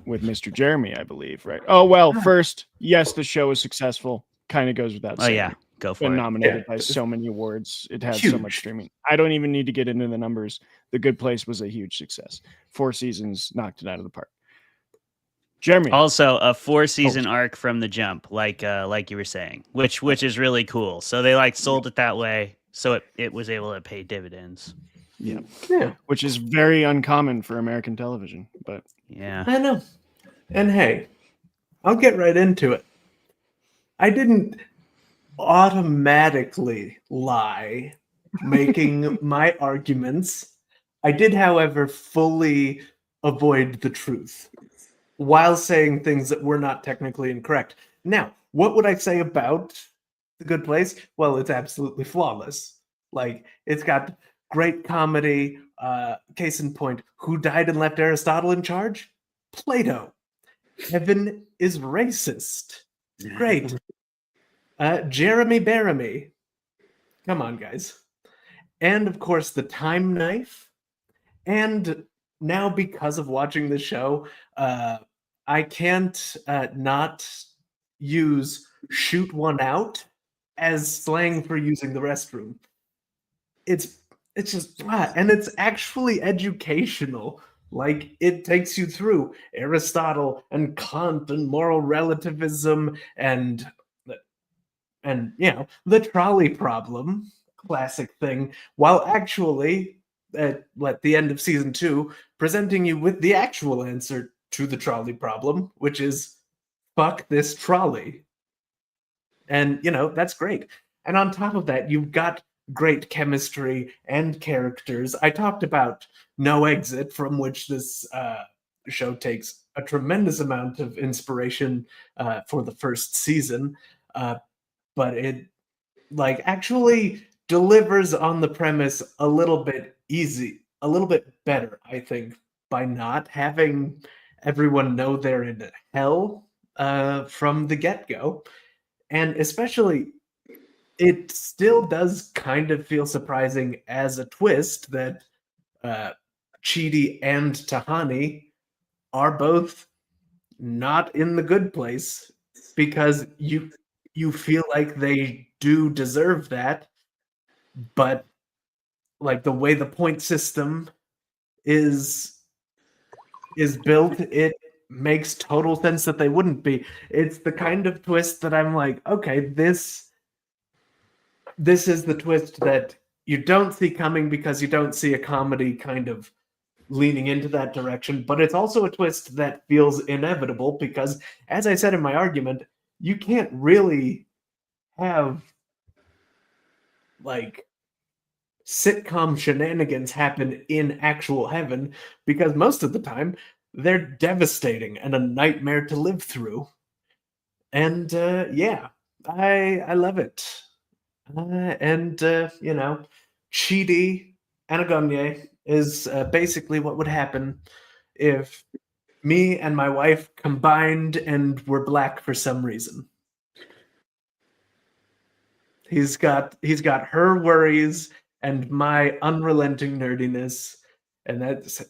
with Mr. Jeremy, I believe, right? Oh well, first, yes, the show is successful. Kind of goes without saying. Oh yeah. Go for been it. Nominated by so many awards. It has so much streaming. I don't even need to get into the numbers. The Good Place was a huge success. 4 seasons knocked it out of the park. Jeremy. Also, a 4-season arc from the jump, like you were saying, which is really cool. So they sold it that way, so it was able to pay dividends. Yeah. Yeah. Which is very uncommon for American television, but Yeah. I know. And hey, I'll get right into it. I didn't automatically lie making my arguments. I did, however, fully avoid the truth while saying things that were not technically incorrect. Now, what would I say about The Good Place? Well, it's absolutely flawless. Like, it's got great comedy. Case in point, who died and left Aristotle in charge? Plato. Heaven is racist. Great. Jeremy Baramy. Come on, guys. And of course, the time knife. And now, because of watching the show, I can't not use shoot one out as slang for using the restroom. It's just and it's actually educational. Like, it takes you through Aristotle and Kant and moral relativism and the trolley problem, classic thing, while actually at the end of season 2 presenting you with the actual answer to the trolley problem, which is fuck this trolley. And that's great. And on top of that, you've got great chemistry and characters. I talked about No Exit, from which this show takes a tremendous amount of inspiration for the first season. But it actually delivers on the premise a little bit better, I think, by not having everyone know they're in hell from the get-go. And especially, it still does kind of feel surprising as a twist that Chidi and Tahani are both not in the good place, because you feel like they do deserve that, but like the way the point system is built, it makes total sense that they wouldn't be. It's the kind of twist that I'm like, okay, this is the twist that you don't see coming because you don't see a comedy kind of leaning into that direction, but it's also a twist that feels inevitable because, as I said in my argument, you can't really have like sitcom shenanigans happen in actual heaven, because most of the time they're devastating and a nightmare to live through. And I love it. Chidi Anagonye is basically what would happen if me and my wife combined and were black for some reason. He's got her worries and my unrelenting nerdiness, and it's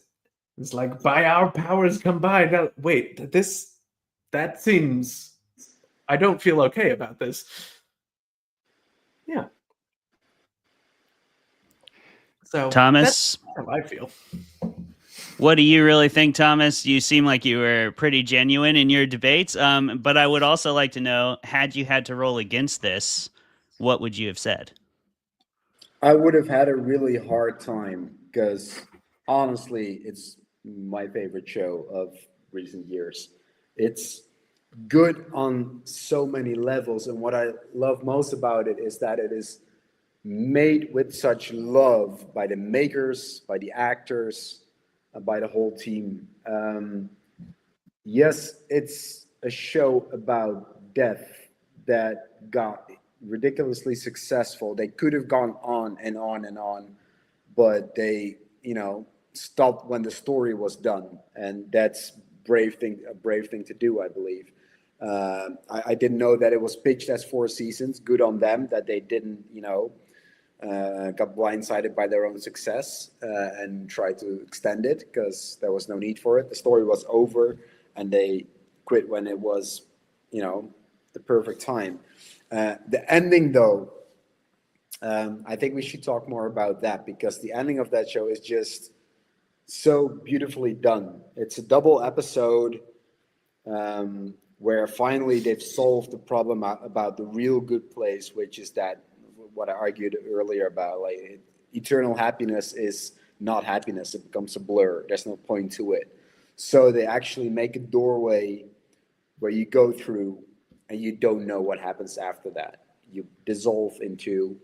like, by our powers combined. Now, wait, that seems, I don't feel okay about this. Yeah. So Thomas, that's how I feel. what do you really think, Thomas? You seem like you were pretty genuine in your debates. But I would also like to know, had you had to roll against this, what would you have said? I would have had a really hard time because honestly, it's my favorite show of recent years. It's good on so many levels, and what I love most about it is that it is made with such love by the makers, by the actors, by the whole team. Yes, it's a show about death that got ridiculously successful. They could have gone on and on and on, but they, stopped when the story was done, and that's a brave thing to do, I believe. I didn't know that it was pitched as 4 seasons. Good on them that they didn't, got blindsided by their own success and tried to extend it, because there was no need for it. The story was over, and they quit when it was, the perfect time. The ending, though, I think we should talk more about that, because the ending of that show is just so beautifully done. It's a double episode where finally they've solved the problem about the real good place, which is that what I argued earlier about, like, eternal happiness is not happiness. It becomes a blur. There's no point to it. So they actually make a doorway where you go through and you don't know what happens after that. You dissolve into,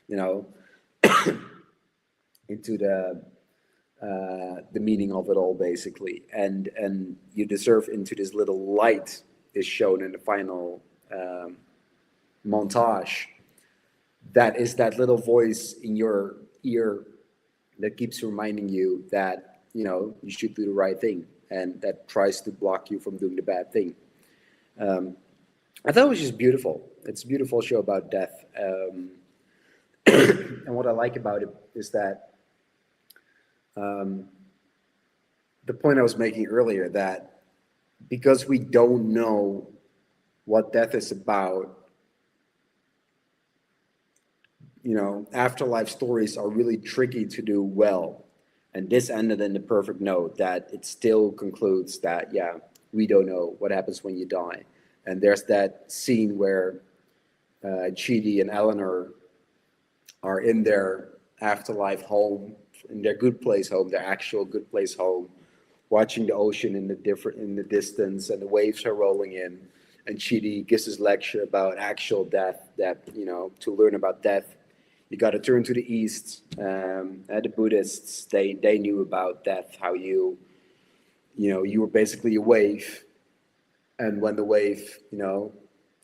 into the meaning of it all, basically, and you deserve into this little light is shown in the final montage. That is that little voice in your ear that keeps reminding you that you should do the right thing, and that tries to block you from doing the bad thing. I thought it was just beautiful. It's a beautiful show about death, and what I like about it is that the point I was making earlier, that because we don't know what death is about, afterlife stories are really tricky to do well. And this ended in the perfect note, that it still concludes that, we don't know what happens when you die. And there's that scene where Chidi and Eleanor are in their afterlife home, in their good place home, their actual good place home, watching the ocean in the distance, and the waves are rolling in. And Chidi gives his lecture about actual death, that, to learn about death, you got to turn to the East. The Buddhists, they knew about death, how you were basically a wave. And when the wave,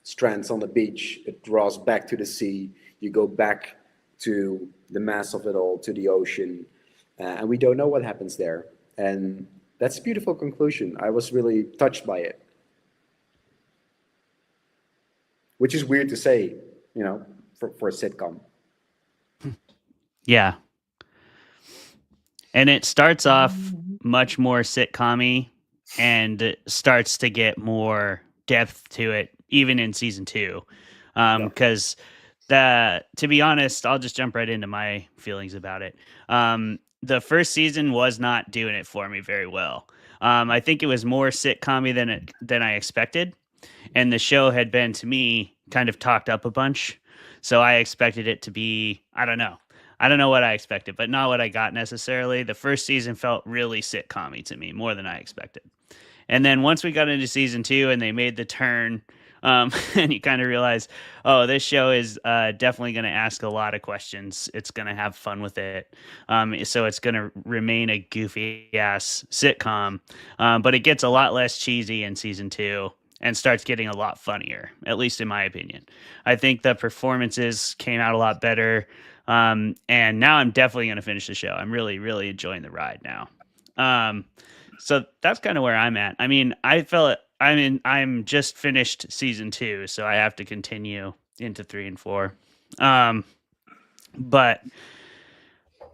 strands on the beach, it draws back to the sea. You go back to the mass of it all, to the ocean. And we don't know what happens there. And that's a beautiful conclusion. I was really touched by it. Which is weird to say, for a sitcom. Yeah. And it starts off much more sitcom-y and starts to get more depth to it, even in season 2. Because to be honest, I'll just jump right into my feelings about it. The first season was not doing it for me very well. I think it was more sitcom-y than I expected. And the show had been, to me, kind of talked up a bunch. So I expected it to be, I don't know what I expected, but not what I got necessarily. The first season felt really sitcom-y to me, more than I expected. And then once we got into season 2 and they made the turn, and you kind of realize, oh, this show is definitely going to ask a lot of questions. It's going to have fun with it. So it's going to remain a goofy-ass sitcom. But it gets a lot less cheesy in season 2 and starts getting a lot funnier, at least in my opinion. I think the performances came out a lot better. And now I'm definitely going to finish the show. I'm really, really enjoying the ride now. So that's kind of where I'm at. I mean, I'm just finished season 2, so I have to continue into 3 and 4. But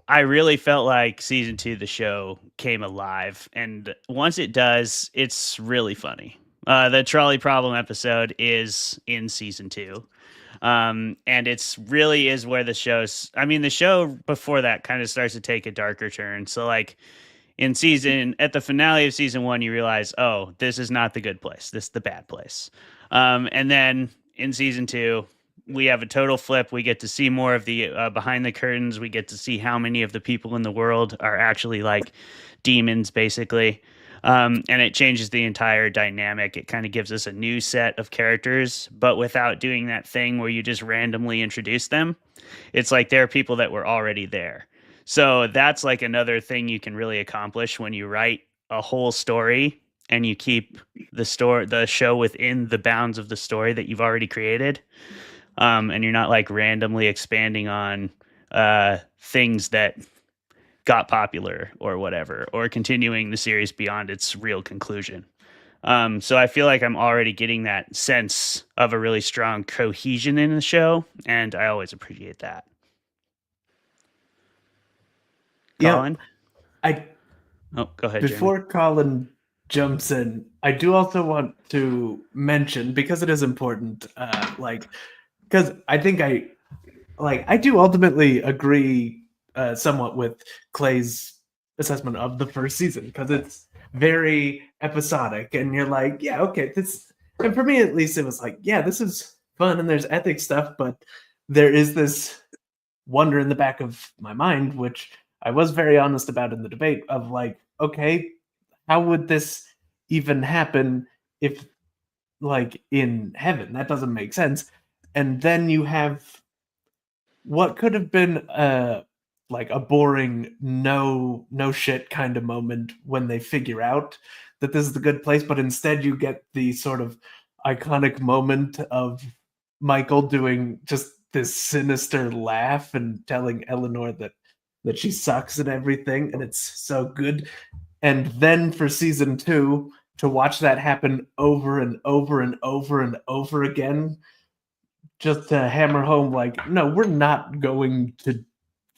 I really felt like season 2, the show came alive. And once it does, it's really funny. The trolley problem episode is in season 2. And it's really is where the show before that kind of starts to take a darker turn. So like at the finale of season 1, you realize, oh, this is not the good place. This is the bad place. And then in season 2, we have a total flip. We get to see more of the behind the curtains. We get to see how many of the people in the world are actually like demons, basically. And it changes the entire dynamic. It kind of gives us a new set of characters, but without doing that thing where you just randomly introduce them. It's like there are people that were already there. So that's like another thing you can really accomplish when you write a whole story and you keep the show within the bounds of the story that you've already created. And you're not like randomly expanding on things that got popular or whatever, or continuing the series beyond its real conclusion. So I feel like I'm already getting that sense of a really strong cohesion in the show, and I always appreciate that. Colin? Go ahead, Before Jeremy. Colin jumps in, I do also want to mention, because it is important, because I think I do ultimately agree somewhat with Clay's assessment of the first season, because it's very episodic, and you're like, yeah, okay, and for me at least, it was like, yeah, this is fun, and there's ethics stuff, but there is this wonder in the back of my mind, which I was very honest about in the debate of like, okay, how would this even happen if like in heaven? That doesn't make sense. And then you have what could have been like a boring no shit kind of moment when they figure out that this is the good place, but instead you get the sort of iconic moment of Michael doing just this sinister laugh and telling Eleanor that she sucks and everything, and it's so good. And then for season 2 to watch that happen over and over and over and over again, just to hammer home like, no, we're not going to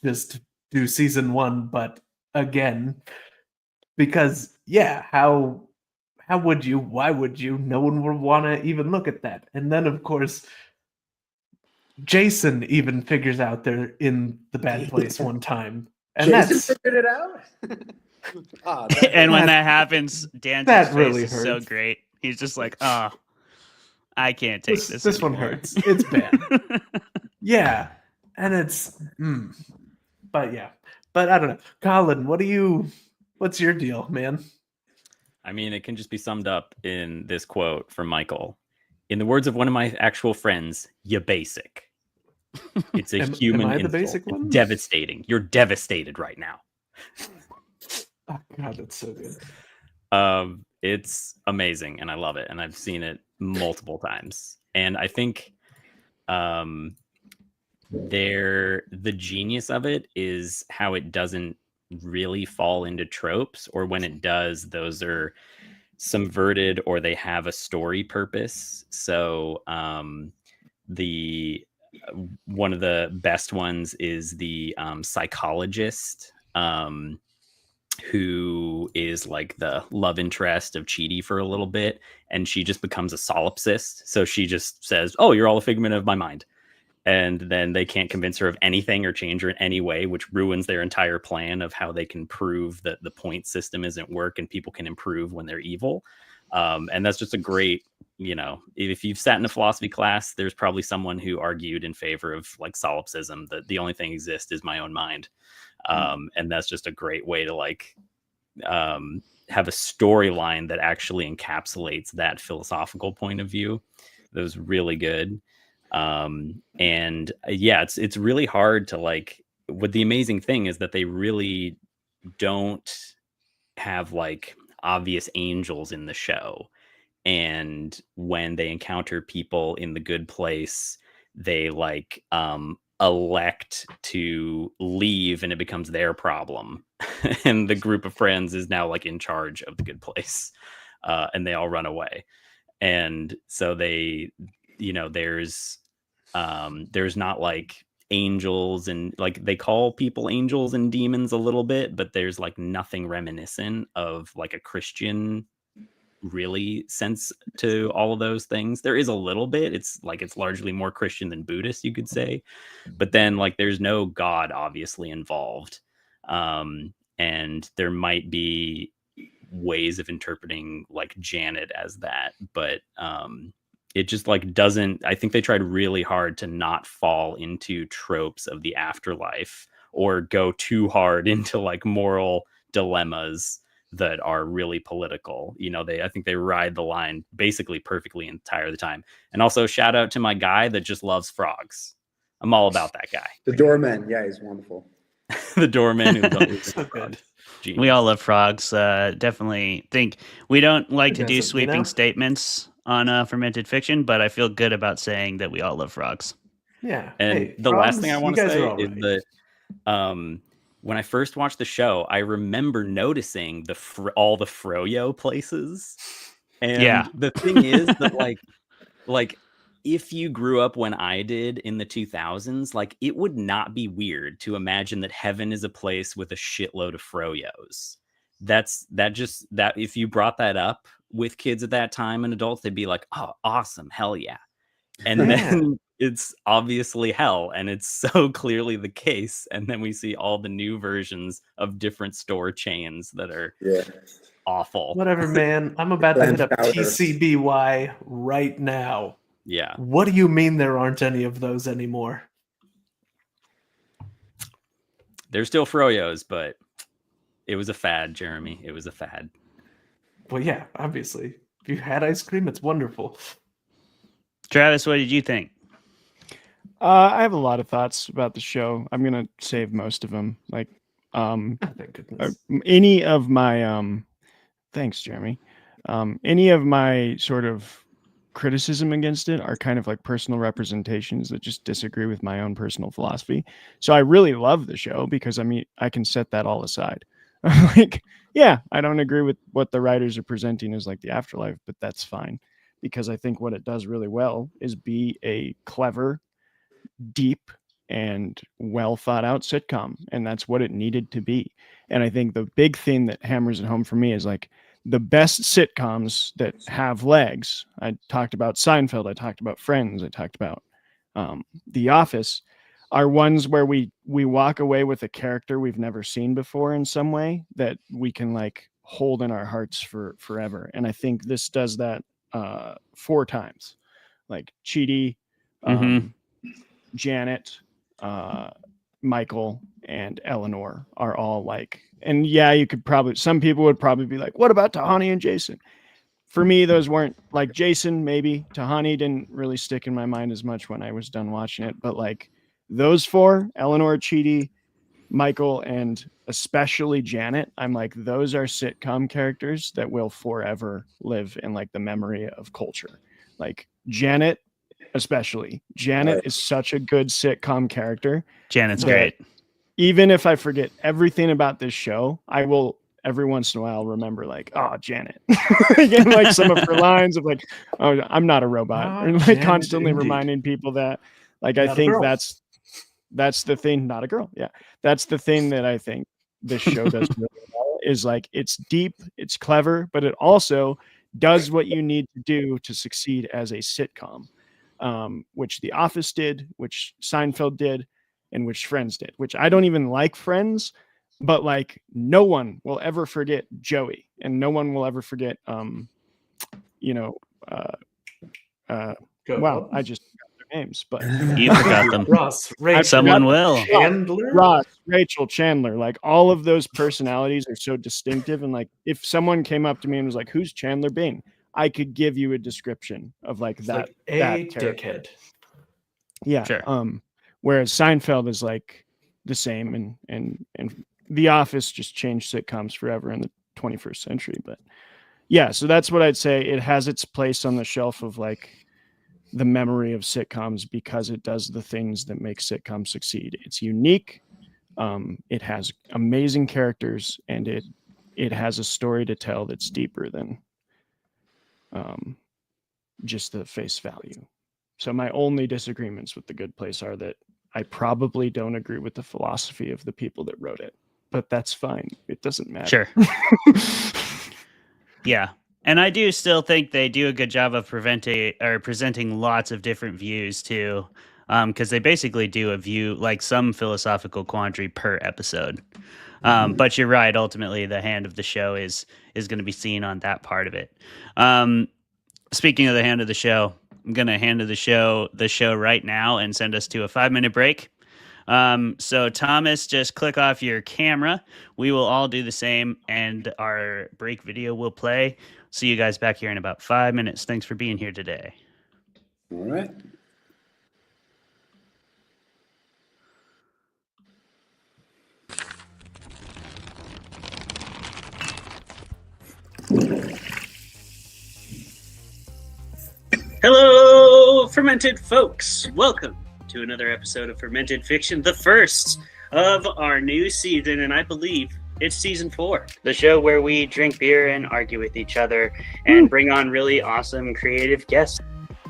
just do season 1 but again, because yeah, how would you, why would you, no one would want to even look at that. And then of course Jason even figures out they're in the bad place one time, and Jason figured it out. And when that happens, Dan's that face really is so hurts. great. He's just like, oh, I can't take this. This one anymore." hurts. It's bad. Yeah, and it's but yeah, but I don't know, Colin, what's your deal, man? I mean, it can just be summed up in this quote from Michael. In the words of one of my actual friends, "You basic." It's a human am I the insult. basic It's one? devastating. You're devastated right now. Oh god, that's so good. It's amazing, and I love it, and I've seen it multiple times. And I think the genius of it is how it doesn't really fall into tropes, or when it does, those are subverted or they have a story purpose. So the one of the best ones is the psychologist who is like the love interest of Chidi for a little bit, and she just becomes a solipsist. So she just says, "Oh, you're all a figment of my mind." And then they can't convince her of anything or change her in any way, which ruins their entire plan of how they can prove that the point system isn't work and people can improve when they're evil. And that's just a great, if you've sat in a philosophy class, there's probably someone who argued in favor of like solipsism, that the only thing exists is my own mind. And that's just a great way to like have a storyline that actually encapsulates that philosophical point of view. That was really good. And yeah, it's really hard to like, what the amazing thing is that they really don't have like obvious angels in the show. And when they encounter people in the good place, they like elect to leave, and it becomes their problem. And the group of friends is now like in charge of the good place, and they all run away. And so they, there's not like angels, and like they call people angels and demons a little bit, but there's like nothing reminiscent of like a Christian really sense to all of those things. There is a little bit. It's largely more Christian than Buddhist, you could say. But then like there's no God obviously involved. And there might be ways of interpreting like Janet as that, but it just like doesn't, I think they tried really hard to not fall into tropes of the afterlife or go too hard into like moral dilemmas that are really political. I think they ride the line basically perfectly entire the time. And also shout out to my guy that just loves frogs. I'm all about that guy. The doorman, yeah, he's wonderful. The doorman who's so good. Genius. We all love frogs. Definitely think we don't like to do sweeping statements on fermented fiction, but I feel good about saying that we all love frogs. Yeah. And hey, the frogs, last thing I want to say is right. that when I first watched the show, I remember noticing all the froyo places. And the thing is that like if you grew up when I did in the 2000s, like it would not be weird to imagine that heaven is a place with a shitload of froyos. That if you brought that up with kids at that time and adults, they'd be like, "Oh, awesome, hell yeah." And then it's obviously hell, and it's so clearly the case. And then we see all the new versions of different store chains that are awful. Whatever, man. I'm about to hit up TCBY right now. Yeah. What do you mean there aren't any of those anymore? They're still froyos, but it was a fad, Jeremy. It was a fad. Well, yeah, obviously. If you had ice cream, it's wonderful. Travis, what did you think? I have a lot of thoughts about the show. I'm gonna save most of them. Like, Thank goodness. any of my thanks, Jeremy. Any of my sort of criticism against it are kind of like personal representations that just disagree with my own personal philosophy. So I really love the show because I mean I can set that all aside. Like, yeah, I don't agree with what the writers are presenting as like the afterlife, but that's fine because I think what it does really well is be a clever, deep, and well thought out sitcom, and that's what it needed to be. And I think the big thing that hammers it home for me is like the best sitcoms that have legs. I talked about Seinfeld, I talked about Friends, I talked about The Office, are ones where we walk away with a character we've never seen before in some way that we can like hold in our hearts for forever. And I think this does that 4 times. Like Chidi, Janet, Michael, and Eleanor are all like, and yeah, you could probably, some people would probably be like, what about Tahani and Jason? For me, those weren't like Jason, maybe. Tahani didn't really stick in my mind as much when I was done watching it, but like those 4, Eleanor, Chidi, Michael, and especially Janet, I'm like, those are sitcom characters that will forever live in like the memory of culture. Like Janet, especially. Janet is such a good sitcom character. Janet's great. Even if I forget everything about this show, I will every once in a while remember like, oh, Janet. Again, like some of her lines of like, oh, I'm not a robot. Or like Janet, constantly indeed. reminding people that. Like Not I a think girl. that's the thing, not a girl. Yeah. That's the thing that I think this show does really well is like it's deep, it's clever, but it also does what you need to do to succeed as a sitcom. Which The Office did, which Seinfeld did, and which Friends did, which I don't even like Friends, but like no one will ever forget Joey, and no one will ever forget, wow, I just forgot their names, but You forgot them. Ross, Rachel, Someone will. Chandler. Ross, Rachel, Chandler, like all of those personalities are so distinctive. And like if someone came up to me and was like, who's Chandler Bing? I could give you a description of like It's that, like a that character. dickhead. Yeah. Sure. Whereas Seinfeld is like the same, and The Office just changed sitcoms forever in the 21st century. But yeah, so that's what I'd say. It has its place on the shelf of like the memory of sitcoms because it does the things that make sitcoms succeed. It's unique. It has amazing characters, and it has a story to tell that's deeper than just the face value. So my only disagreements with The Good Place are that I probably don't agree with the philosophy of the people that wrote it, but that's fine. It doesn't matter. Sure. Yeah. And I do still think they do a good job of presenting lots of different views too. Because they basically do a view, like some philosophical quandary per episode. But you're right. Ultimately, the hand of the show is going to be seen on that part of it. Speaking of the hand of the show, I'm going to hand the show right now and send us to a 5-minute break. So Thomas, just click off your camera. We will all do the same, and our break video will play. See you guys back here in about 5 minutes. Thanks for being here today. All right. Hello, fermented folks. Welcome to another episode of Fermented Fiction, the first of our new season, and I believe it's season 4. The show where we drink beer and argue with each other and bring on really awesome creative guests.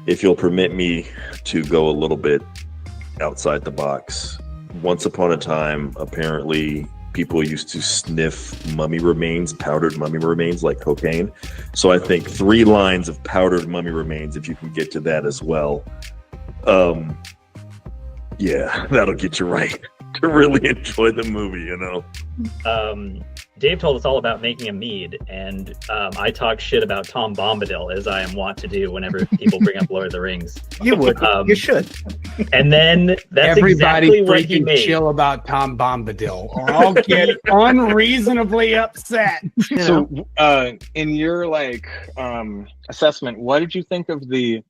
If you'll permit me to go a little bit outside the box. Once upon a time, apparently, people used to sniff mummy remains, powdered mummy remains like cocaine. So I think 3 lines of powdered mummy remains, if you can get to that as well. Yeah, that'll get you right to really enjoy the movie, you know. Dave told us all about making a mead, and I talk shit about Tom Bombadil, as I am wont to do whenever people bring up Lord of the Rings. You would. You should. And then that's Everybody exactly what he freaking made. chill about Tom Bombadil, or I'll get unreasonably upset. So, in your assessment, what did you think of the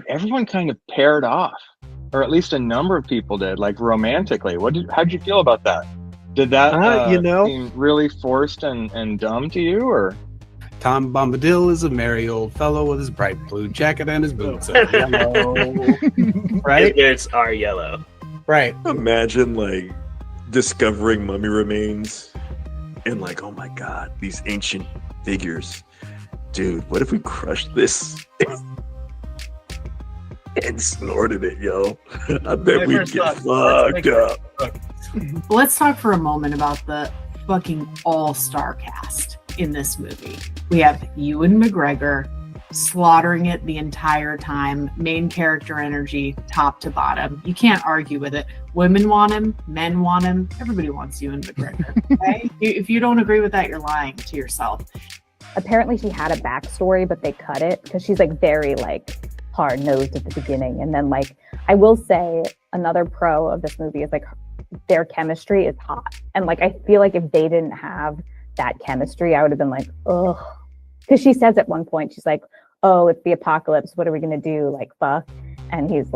everyone kind of paired off, or at least a number of people did, romantically? How'd you feel about that? Did that seem really forced and dumb to you, or? Tom Bombadil is a merry old fellow with his bright blue jacket and his boots are yellow. Right? His boots are yellow. Right. Imagine discovering mummy remains and oh my god, these ancient figures. Dude, what if we crushed this and snorted it, yo? I bet we'd get fucked up. Let's talk for a moment about the fucking all-star cast in this movie. We have Ewan McGregor slaughtering it the entire time, main character energy, top to bottom. You can't argue with it. Women want him, men want him, everybody wants Ewan McGregor. Okay? If you don't agree with that, you're lying to yourself. Apparently she had a backstory, but they cut it because she's very hard-nosed at the beginning. And then I will say another pro of this movie is their chemistry is hot. And I feel like if they didn't have that chemistry, I would have been ugh. Because she says at one point, she's oh, it's the apocalypse. What are we going to do? Fuck. And he's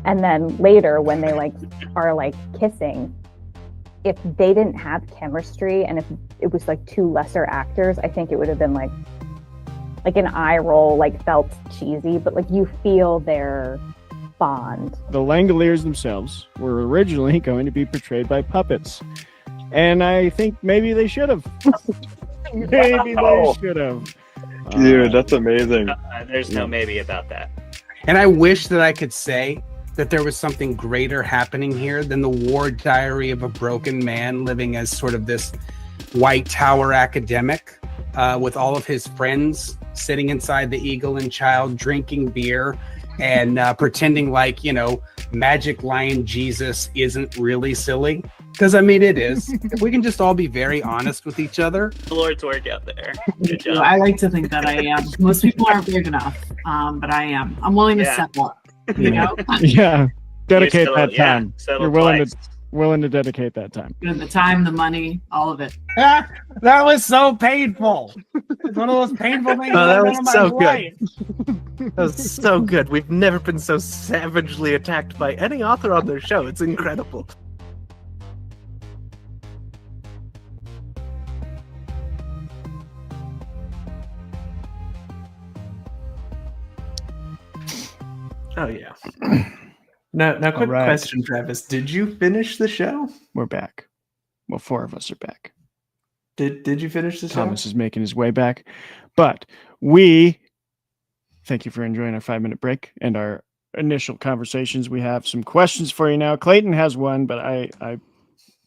and then later when they are kissing, if they didn't have chemistry and if it was two lesser actors, I think it would have been an eye roll, felt cheesy, but you feel their bond. The Langoliers themselves were originally going to be portrayed by puppets. And I think maybe they should have. Maybe they should have. Dude, that's amazing. There's no maybe about that. And I wish that I could say that there was something greater happening here than the war diary of a broken man living as sort of this White Tower academic with all of his friends sitting inside the Eagle and Child drinking beer and pretending Magic Lion Jesus isn't really silly. Because, it is. If we can just all be very honest with each other. The Lord's work out there. Good job. I like to think that I am. Most people aren't big enough, but I am. I'm willing to step up. You know? Yeah. Dedicate that time. Settle You're willing to dedicate that time. The time, the money, all of it. That was so painful. It's one of those painful things. Oh, that I've was done in so my life. That was so good. We've never been so savagely attacked by any author on their show. It's incredible. Oh yeah. Now, quick question, Travis. Did you finish the show? We're back. Well, 4 of us are back. Did you finish the show? Thomas is making his way back. But we thank you for enjoying our 5-minute break and our initial conversations. We have some questions for you now. Clayton has one, but I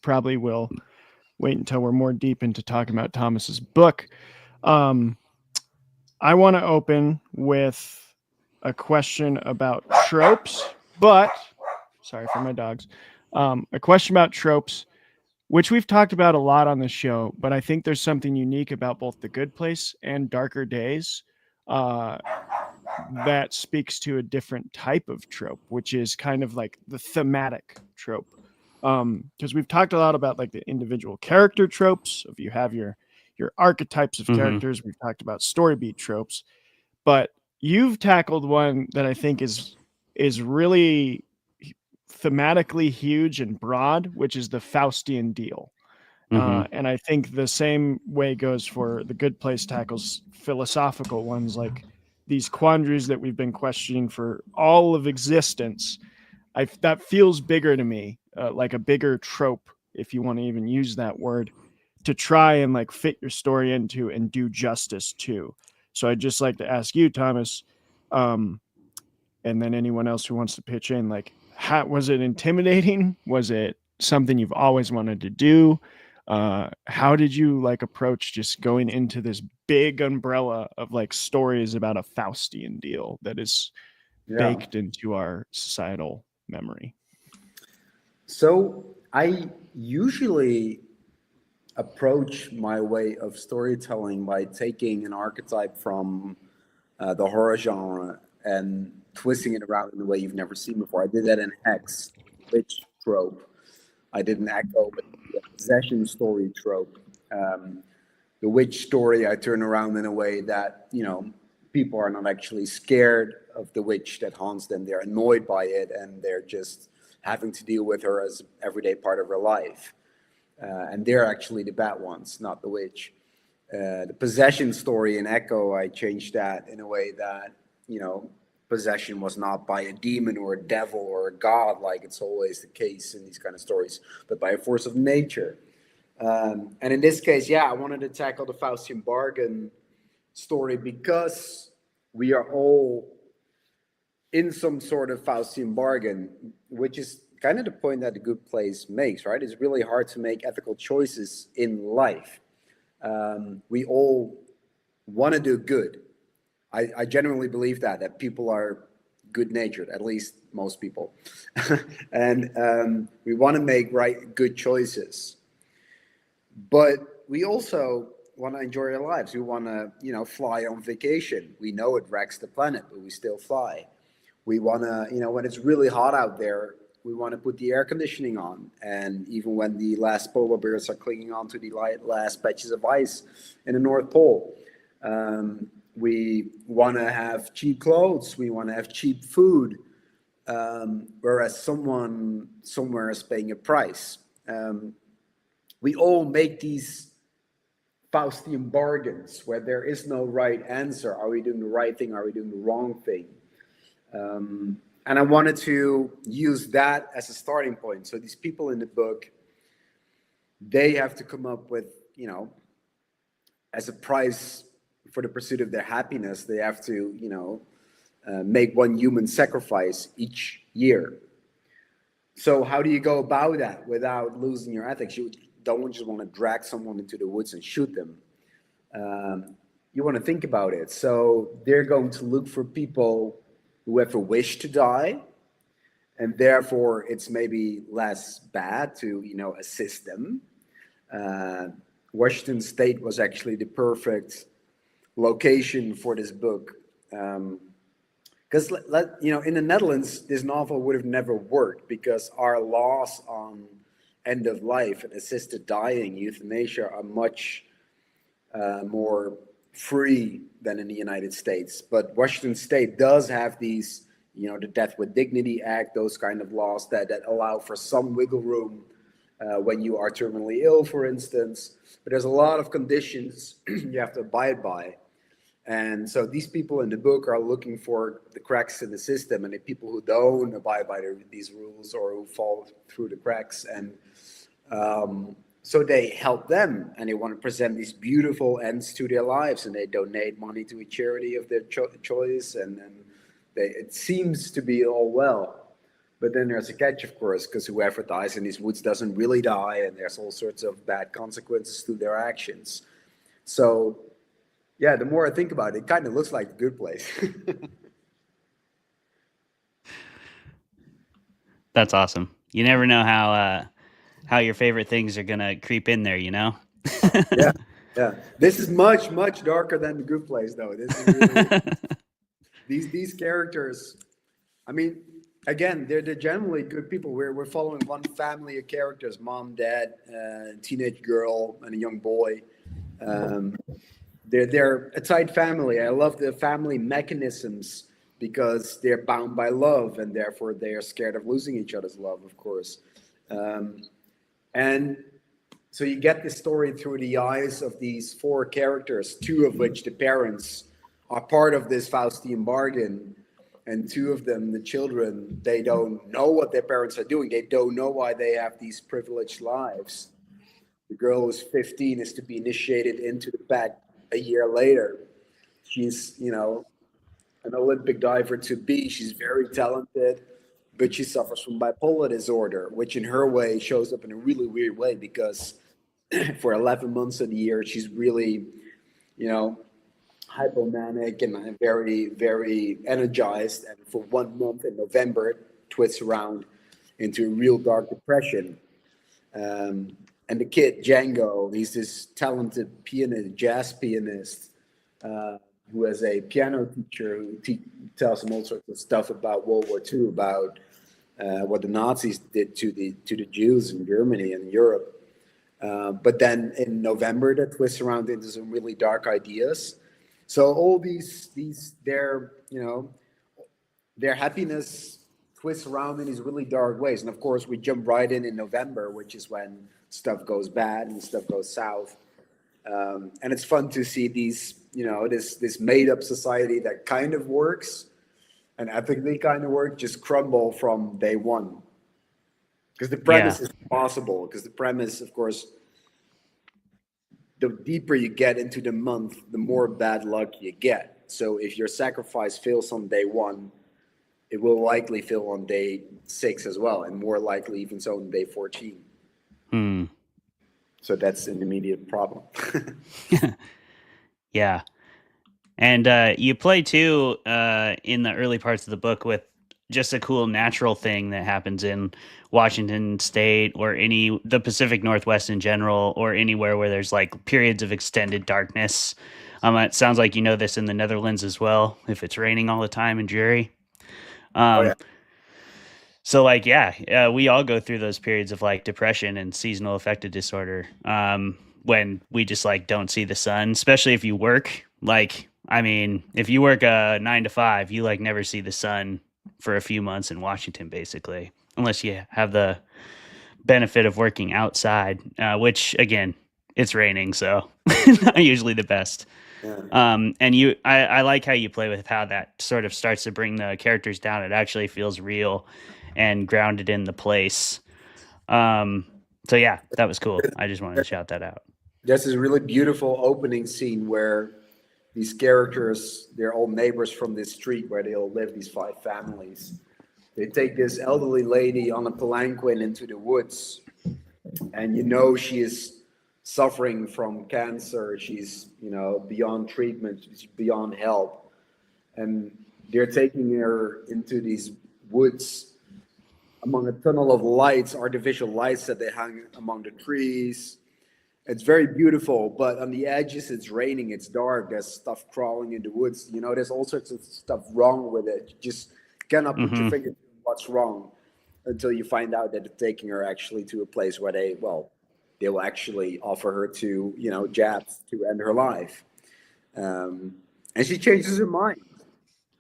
probably will wait until we're more deep into talking about Thomas's book. I want to open with a question about tropes, but sorry for my dogs. A question about tropes, which we've talked about a lot on the show, but I think there's something unique about both The Good Place and Darker Days that speaks to a different type of trope, which is kind of the thematic trope. Because we've talked a lot about the individual character tropes. If you have your archetypes of characters, we've talked about story beat tropes, but you've tackled one that I think is really thematically huge and broad, which is the Faustian deal. And I think the same way goes for The Good Place tackles philosophical ones, like these quandaries that we've been questioning for all of existence. That feels bigger to me, like a bigger trope, if you want to even use that word, to try and fit your story into and do justice to. So I'd just like to ask you, Thomas, and then anyone else who wants to pitch in, was it intimidating? Was it something you've always wanted to do? How did you approach just going into this big umbrella of stories about a Faustian deal that is baked into our societal memory? So I usually approach my way of storytelling by taking an archetype from the horror genre and twisting it around in a way you've never seen before. I did that in Hex, witch trope. I did an Echo, but the possession story trope. The witch story I turn around in a way that, people are not actually scared of the witch that haunts them. They're annoyed by it, and they're just having to deal with her as an everyday part of her life. And they're actually the bad ones, not the witch. The possession story in Echo, I changed that in a way that, possession was not by a demon or a devil or a god, like it's always the case in these kind of stories, but by a force of nature. And in this case, I wanted to tackle the Faustian bargain story because we are all in some sort of Faustian bargain, which is kind of the point that The Good Place makes, right? It's really hard to make ethical choices in life. We all want to do good. I genuinely believe that people are good-natured, at least most people. And we want to make good choices. But we also want to enjoy our lives. We want to, fly on vacation. We know it wrecks the planet, but we still fly. We want to, when it's really hot out there, we want to put the air conditioning on. And even when the last polar bears are clinging on to the last patches of ice in the North Pole, we want to have cheap clothes. We want to have cheap food, whereas someone somewhere is paying a price. We all make these Faustian bargains where there is no right answer. Are we doing the right thing? Are we doing the wrong thing? And I wanted to use that as a starting point. So these people in the book, they have to come up with, as a price for the pursuit of their happiness, they have to, make one human sacrifice each year. So how do you go about that without losing your ethics? You don't just want to drag someone into the woods and shoot them. You want to think about it. So they're going to look for people who have a wish to die, and therefore it's maybe less bad to, assist them. Washington State was actually the perfect location for this book. Because, in the Netherlands, this novel would have never worked because our laws on end of life and assisted dying, euthanasia, are much more free than in the United States. But Washington State does have these, the Death with Dignity Act, those kind of laws that allow for some wiggle room when you are terminally ill, for instance. But there's a lot of conditions you have to abide by. And so these people in the book are looking for the cracks in the system and the people who don't abide by these rules or who fall through the cracks. And so they help them, and they want to present these beautiful ends to their lives, and they donate money to a charity of their choice, and it seems to be all well. But then there's a catch, of course, because whoever dies in these woods doesn't really die, and there's all sorts of bad consequences to their actions. So, the more I think about it, it kind of looks like The Good Place. That's awesome. You never know how your favorite things are gonna creep in there, Yeah. This is much, much darker than The Good Place, though. This is really, these characters. I mean, again, they're generally good people. We're following one family of characters: mom, dad, teenage girl, and a young boy. They're a tight family. I love the family mechanisms because they're bound by love, and therefore they are scared of losing each other's love, of course. And so you get this story through the eyes of these four characters, two of which the parents are part of this Faustian bargain, and two of them, the children, they don't know what their parents are doing. They don't know why they have these privileged lives. The girl who's 15 is to be initiated into the pack a year later. She's, an Olympic diver to be. She's very talented, but she suffers from bipolar disorder, which in her way shows up in a really weird way because for 11 months of the year, she's really, hypomanic and very, very energized. And for 1 month in November, it twists around into a real dark depression. And the kid Django, he's this talented pianist, jazz pianist, who has a piano teacher who tells him all sorts of stuff about World War II, about what the Nazis did to the Jews in Germany and Europe. But then in November, that twists around into some really dark ideas. So all these their happiness twists around in these really dark ways. And of course, we jump right in November, which is when stuff goes bad and stuff goes south. And it's fun to see these, this made up society that kind of works and ethically kind of works just crumble from day one. Because the premise is possible. Because the premise, of course, the deeper you get into the month, the more bad luck you get. So if your sacrifice fails on day one, it will likely fail on day 6 as well, and more likely even so on day 14. So that's an immediate problem. Yeah. And you play too in the early parts of the book with just a cool natural thing that happens in Washington State or the Pacific Northwest in general, or anywhere where there's like periods of extended darkness. It sounds like you know this in the Netherlands as well, if it's raining all the time and dreary. So like, we all go through those periods of like depression and seasonal affective disorder when we just like don't see the sun, especially if you work. Like, I mean, if you work a 9 to 5, you like never see the sun for a few months in Washington, basically, unless you have the benefit of working outside, which again, it's raining, so not usually the best. And I like how you play with how that sort of starts to bring the characters down. It actually feels real and grounded in the place. So yeah, that was cool. I just wanted to shout that out. There's this really beautiful opening scene where these characters, they're all neighbors from this street where they all live, these 5 families. They take this elderly lady on a palanquin into the woods, and she is suffering from cancer. She's, beyond treatment, she's beyond help. And they're taking her into these woods among a tunnel of lights, artificial lights that they hang among the trees. It's very beautiful, but on the edges, it's raining, it's dark, there's stuff crawling in the woods. There's all sorts of stuff wrong with it. You just cannot put your finger on what's wrong until you find out that they're taking her actually to a place where they will actually offer her to, jabs to end her life. And she changes her mind.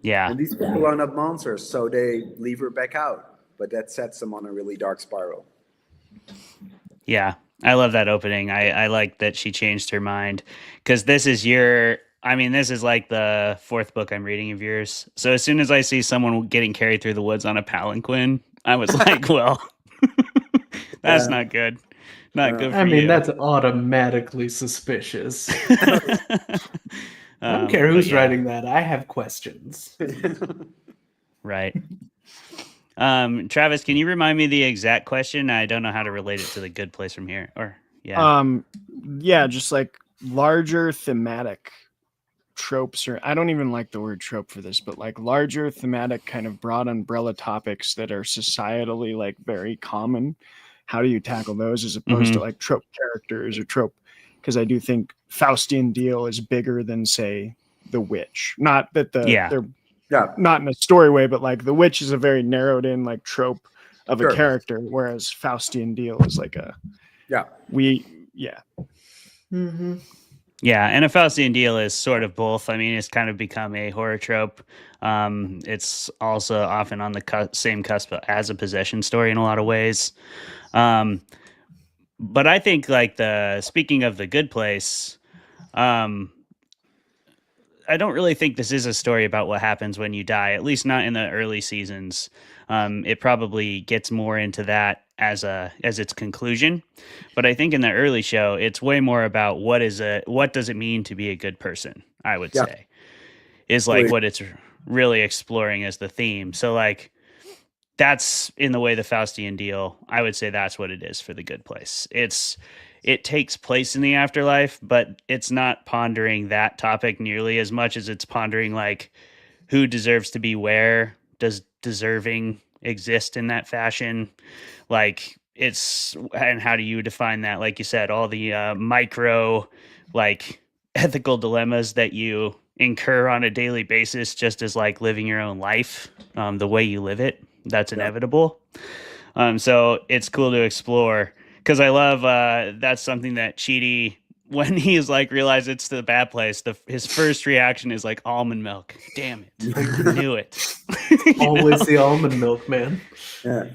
Yeah. And these people are not monsters, so they leave her back out. But that sets them on a really dark spiral. Yeah. I love that opening. I like that she changed her mind, because this is like the 4th book I'm reading of yours. So as soon as I see someone getting carried through the woods on a palanquin, I was like, well, that's not good. Not good for you. That's automatically suspicious. I don't care who's writing that. I have questions. Right. Travis, can you remind me the exact question? I don't know how to relate it to The Good Place from here. Just like larger thematic tropes, or I don't even like the word trope for this, but like larger thematic kind of broad umbrella topics that are societally like very common. How do you tackle those as opposed to like trope characters or trope? Because I do think Faustian Deal is bigger than, say, The Witch. Not that they're not in a story way, but like The Witch is a very narrowed in like trope of a character, whereas Faustian Deal is like Yeah, and a Faustian Deal is sort of both. I mean, it's kind of become a horror trope. It's also often on the same cusp as a possession story in a lot of ways. But I think like speaking of The Good Place, I don't really think this is a story about what happens when you die, at least not in the early seasons. It probably gets more into that as its conclusion. But I think in the early show, it's way more about what does it mean to be a good person, I would say, is like what it's really exploring as the theme. So like that's in the way the Faustian Deal, I would say that's what it is for The Good Place. It takes place in the afterlife, but it's not pondering that topic nearly as much as it's pondering like who deserves to be where, does deserving exist in that fashion? Like and how do you define that? Like you said, all the micro, like ethical dilemmas that you incur on a daily basis, just as like living your own life, the way you live it, that's inevitable. So it's cool to explore because I love that's something that Chidi, when he's like realized it's the bad place, his first reaction is like almond milk. Damn it, I knew it. Always the almond milk, man. Yeah.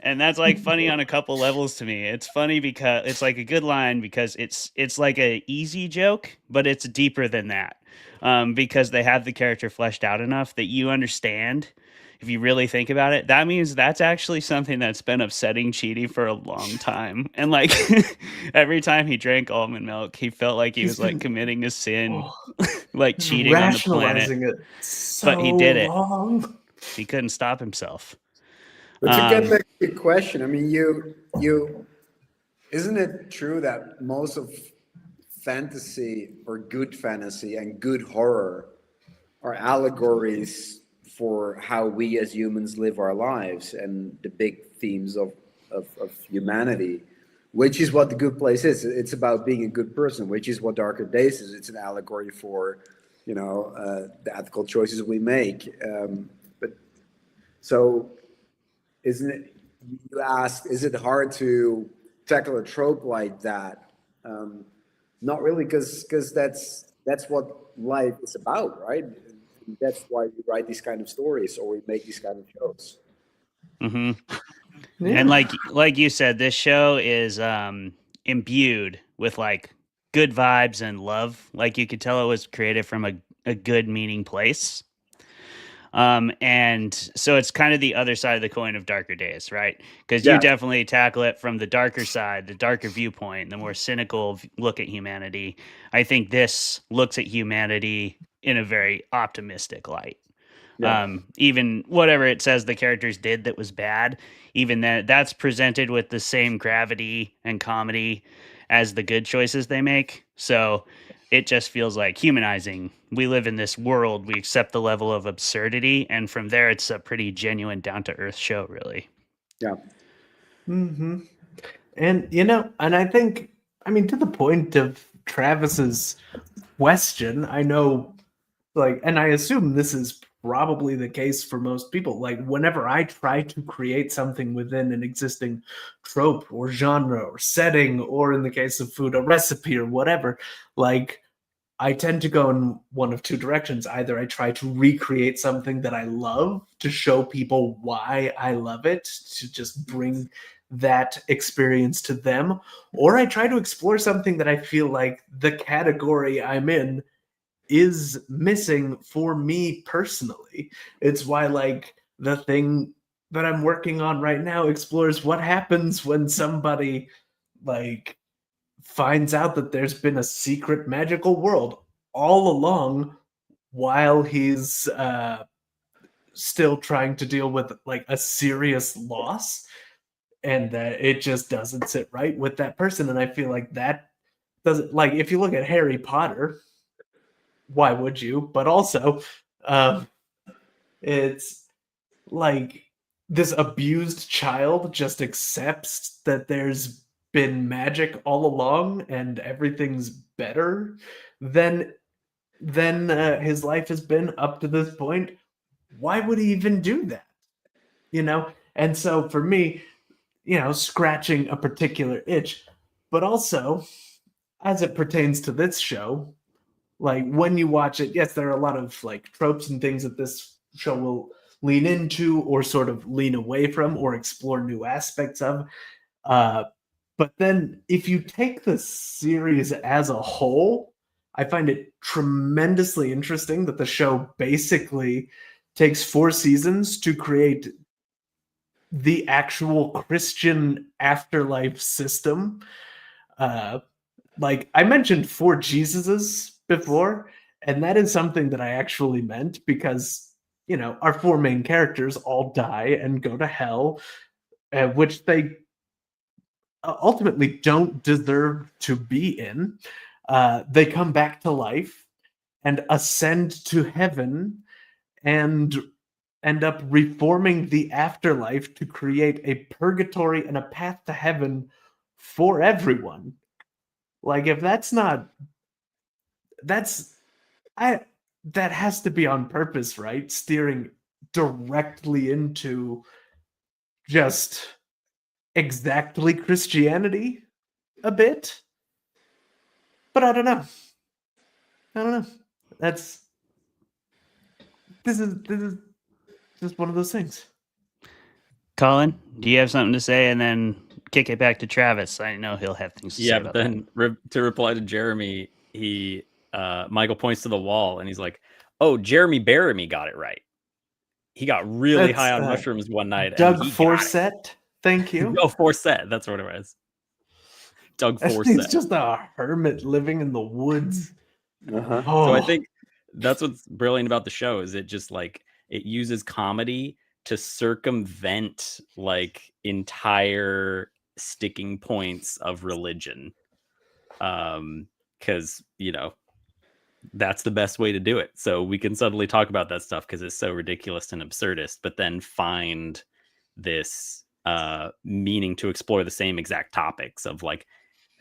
And that's like funny on a couple levels to me. It's funny because it's like a good line because it's like a easy joke, but it's deeper than that. Because they have the character fleshed out enough that you understand. If you really think about it, that means that's actually something that's been upsetting Chidi for a long time. And like every time he drank almond milk, he felt like he was like committing a sin, like cheating on the planet. Rationalizing it But he did it. long. He couldn't stop himself. But to get back to the question, I mean, you isn't it true that most of fantasy or good fantasy and good horror are allegories for how we as humans live our lives and the big themes of humanity, which is what The Good Place is. It's about being a good person, which is what Darker Days is. It's an allegory for, the ethical choices we make. But so isn't it, you asked, is it hard to tackle a trope like that? Not really, because that's what life is about, right? That's why we write these kind of stories or we make these kind of shows. Mm-hmm. Yeah. And like you said, this show is imbued with like good vibes and love. Like you could tell it was created from a good meaning place. And so it's kind of the other side of the coin of Darker Days, right? Because you definitely tackle it from the darker side, the darker viewpoint, the more cynical look at humanity. I think this looks at humanity in a very optimistic light. Yeah. Even whatever it says the characters did that was bad, even that's presented with the same gravity and comedy as the good choices they make. So it just feels like humanizing. We live in this world, we accept the level of absurdity, and from there it's a pretty genuine down-to-earth show, really. Yeah. Mm-hmm. And and I think, I mean, to the point of Travis's question, I know, like, and I assume this is probably the case for most people. Like, whenever I try to create something within an existing trope or genre or setting, or in the case of food, a recipe or whatever, like, I tend to go in one of two directions. Either I try to recreate something that I love to show people why I love it, to just bring that experience to them, or I try to explore something that I feel like the category I'm in is missing for me personally. It's why, like, the thing that I'm working on right now explores what happens when somebody, like, finds out that there's been a secret magical world all along while he's still trying to deal with, like, a serious loss, and that it just doesn't sit right with that person. And I feel like that doesn't, like, if you look at Harry Potter, why would you? But also, it's like this abused child just accepts that there's been magic all along and everything's better than his life has been up to this point. Why would he even do that? And so for me, scratching a particular itch, but also as it pertains to this show, like, when you watch it, yes, there are a lot of, like, tropes and things that this show will lean into or sort of lean away from or explore new aspects of. But then if you take the series as a whole, I find it tremendously interesting that the show basically takes 4 seasons to create the actual Christian afterlife system. Like, I mentioned 4 Jesuses before, and that is something that I actually meant because, our 4 main characters all die and go to hell, which they ultimately don't deserve to be in. They come back to life and ascend to heaven and end up reforming the afterlife to create a purgatory and a path to heaven for everyone. Like, if that's not, that has to be on purpose, right? Steering directly into just exactly Christianity a bit. But I don't know. This is just one of those things. Colin, do you have something to say? And then kick it back to Travis. I know he'll have things to say about but then to reply to Jeremy, Michael points to the wall and he's like, "Oh, Jeremy Baramy got it right. He got really high on mushrooms one night." Doug and he Forsett, thank you. Oh, Forsett, that's what it was. Doug Forsett. He's just a hermit living in the woods. So I think that's what's brilliant about the show is it just like it uses comedy to circumvent like entire sticking points of religion. Because that's the best way to do it. So we can suddenly talk about that stuff because it's so ridiculous and absurdist, but then find this meaning to explore the same exact topics of like,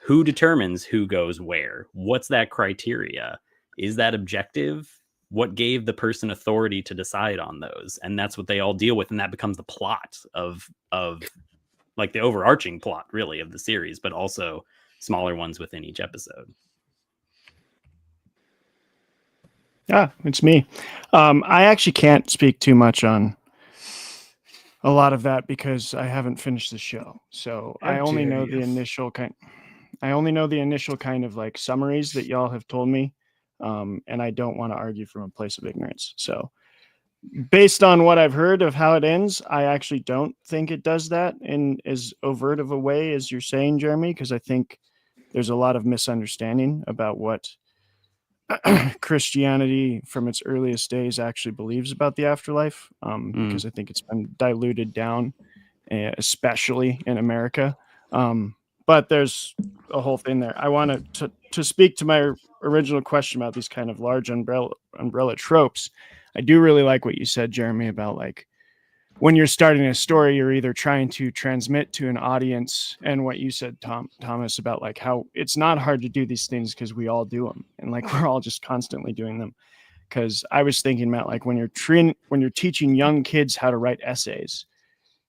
who determines who goes where? What's that criteria? Is that objective? What gave the person authority to decide on those? And that's what they all deal with. And that becomes the plot of like the overarching plot really of the series, but also smaller ones within each episode. Yeah, it's me. I actually can't speak too much on a lot of that because I haven't finished the show. So I only know the initial kind of like summaries that y'all have told me. And I don't want to argue from a place of ignorance. So based on what I've heard of how it ends, I actually don't think it does that in as overt of a way as you're saying, Jeremy, because I think there's a lot of misunderstanding about what Christianity from its earliest days actually believes about the afterlife, because I think it's been diluted down, especially in America. But there's a whole thing there. I want to speak to my original question about these kind of large umbrella tropes. I do really like what you said, Jeremy, about like when you're starting a story, you're either trying to transmit to an audience, and what you said, Thomas, about like how it's not hard to do these things because we all do them, and like we're all just constantly doing them. Because I was thinking about like when you're teaching young kids how to write essays,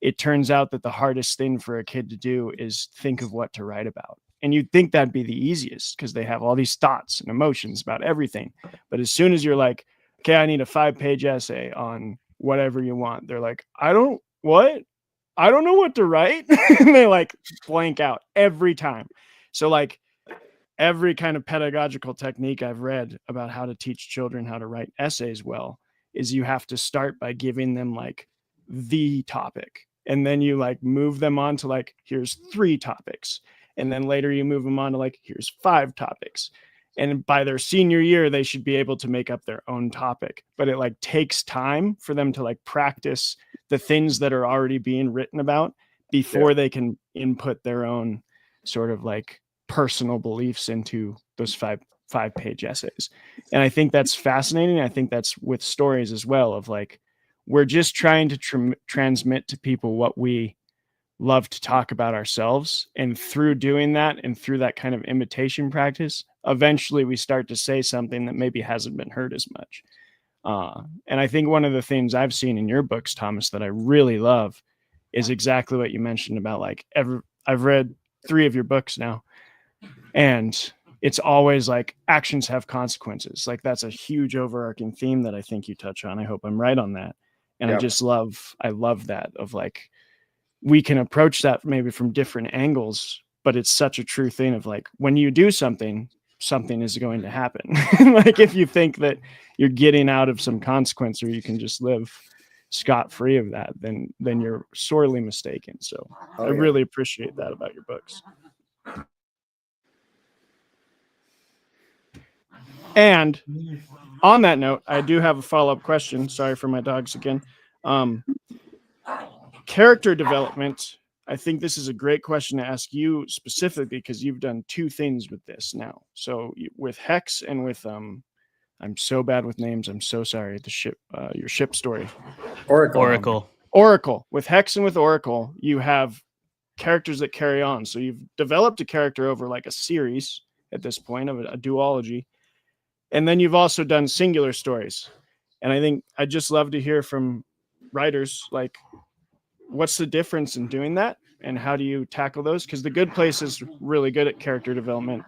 it turns out that the hardest thing for a kid to do is think of what to write about. And you'd think that'd be the easiest because they have all these thoughts and emotions about everything. But as soon as you're like, okay, I need a 5-page essay on whatever you want, they're like, I don't know what to write. And they like blank out every time. So like every kind of pedagogical technique I've read about how to teach children how to write essays well is you have to start by giving them like the topic. And then you like move them on to like, here's 3 topics. And then later you move them on to like, here's 5 topics. And by their senior year, they should be able to make up their own topic. But it like takes time for them to like practice the things that are already being written about before they can input their own sort of like personal beliefs into those 5-page essays. And I think that's fascinating. I think that's with stories as well, of like, we're just trying to transmit to people what we love to talk about ourselves. And through doing that and through that kind of imitation practice, eventually we start to say something that maybe hasn't been heard as much. And I think one of the things I've seen in your books, Thomas, that I really love is exactly what you mentioned about like I've read 3 of your books now, and it's always like actions have consequences. Like that's a huge overarching theme that I think you touch on. I hope I'm right on that. And I love that of like, we can approach that maybe from different angles, but it's such a true thing of like, when you do something is going to happen. Like if you think that you're getting out of some consequence or you can just live scot-free of that, then you're sorely mistaken. So I really appreciate that about your books. And on that note, I do have a follow-up question. Sorry for my dogs again. Character development. I think this is a great question to ask you specifically because you've done 2 things with this now. So with Hex and with I'm so bad with names. I'm so sorry. The ship, your ship story. Oracle. Oracle. With Hex and with Oracle, you have characters that carry on. So you've developed a character over like a series at this point of a duology. And then you've also done singular stories. And I think I'd just love to hear from writers, like, what's the difference in doing that? And how do you tackle those? Because The Good Place is really good at character development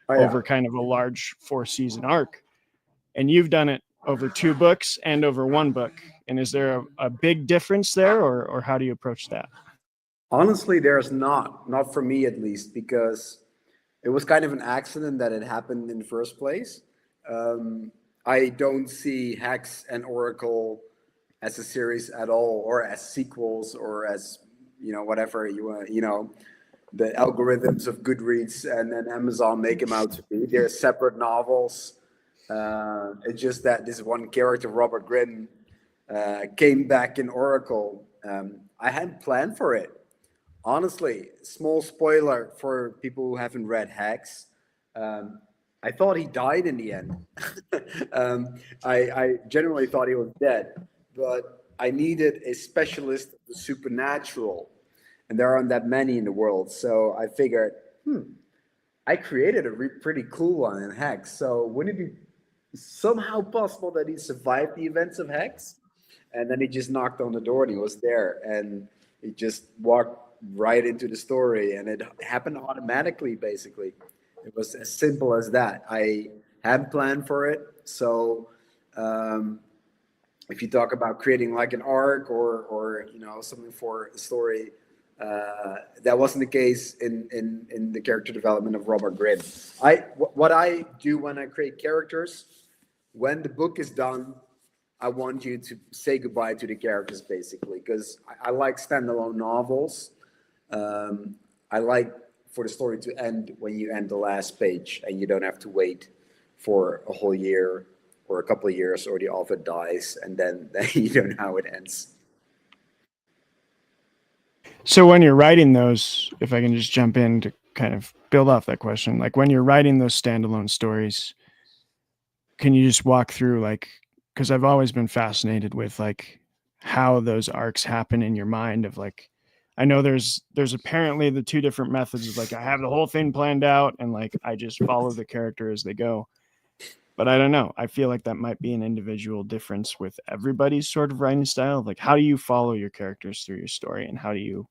over kind of a large 4-season arc. And you've done it over 2 books and over 1 book. And is there a big difference there, or how do you approach that? Honestly, there's not for me at least, because it was kind of an accident that it happened in the first place. I don't see Hex and Oracle as a series at all, or as sequels, or as, whatever the algorithms of Goodreads and then Amazon make them out to be. They're separate novels. It's just that this one character, Robert Grimm, came back in Oracle. I hadn't planned for it. Honestly, small spoiler for people who haven't read Hex. I thought he died in the end. I generally thought he was dead, but I needed a specialist of the supernatural, and there aren't that many in the world. So I figured, I created a pretty cool one in Hex. So wouldn't it be somehow possible that he survived the events of Hex? And then he just knocked on the door and he was there, and he just walked right into the story, and it happened automatically. Basically, it was as simple as that. I hadn't planned for it. So if you talk about creating like an arc or something for a story, that wasn't the case in the character development of Robert Grimm. What I do when I create characters, when the book is done, I want you to say goodbye to the characters, basically, because I like standalone novels. I like for the story to end when you end the last page, and you don't have to wait for a whole year or a couple of years, or the author dies, and then you don't know how it ends. So when you're writing those, if I can just jump in to kind of build off that question, like when you're writing those standalone stories, can you just walk through, like, because I've always been fascinated with like how those arcs happen in your mind of like, I know there's apparently the 2 different methods of like, I have the whole thing planned out and like, I just follow the character as they go. But I don't know. I feel like that might be an individual difference with everybody's sort of writing style. Like, how do you follow your characters through your story, and how do you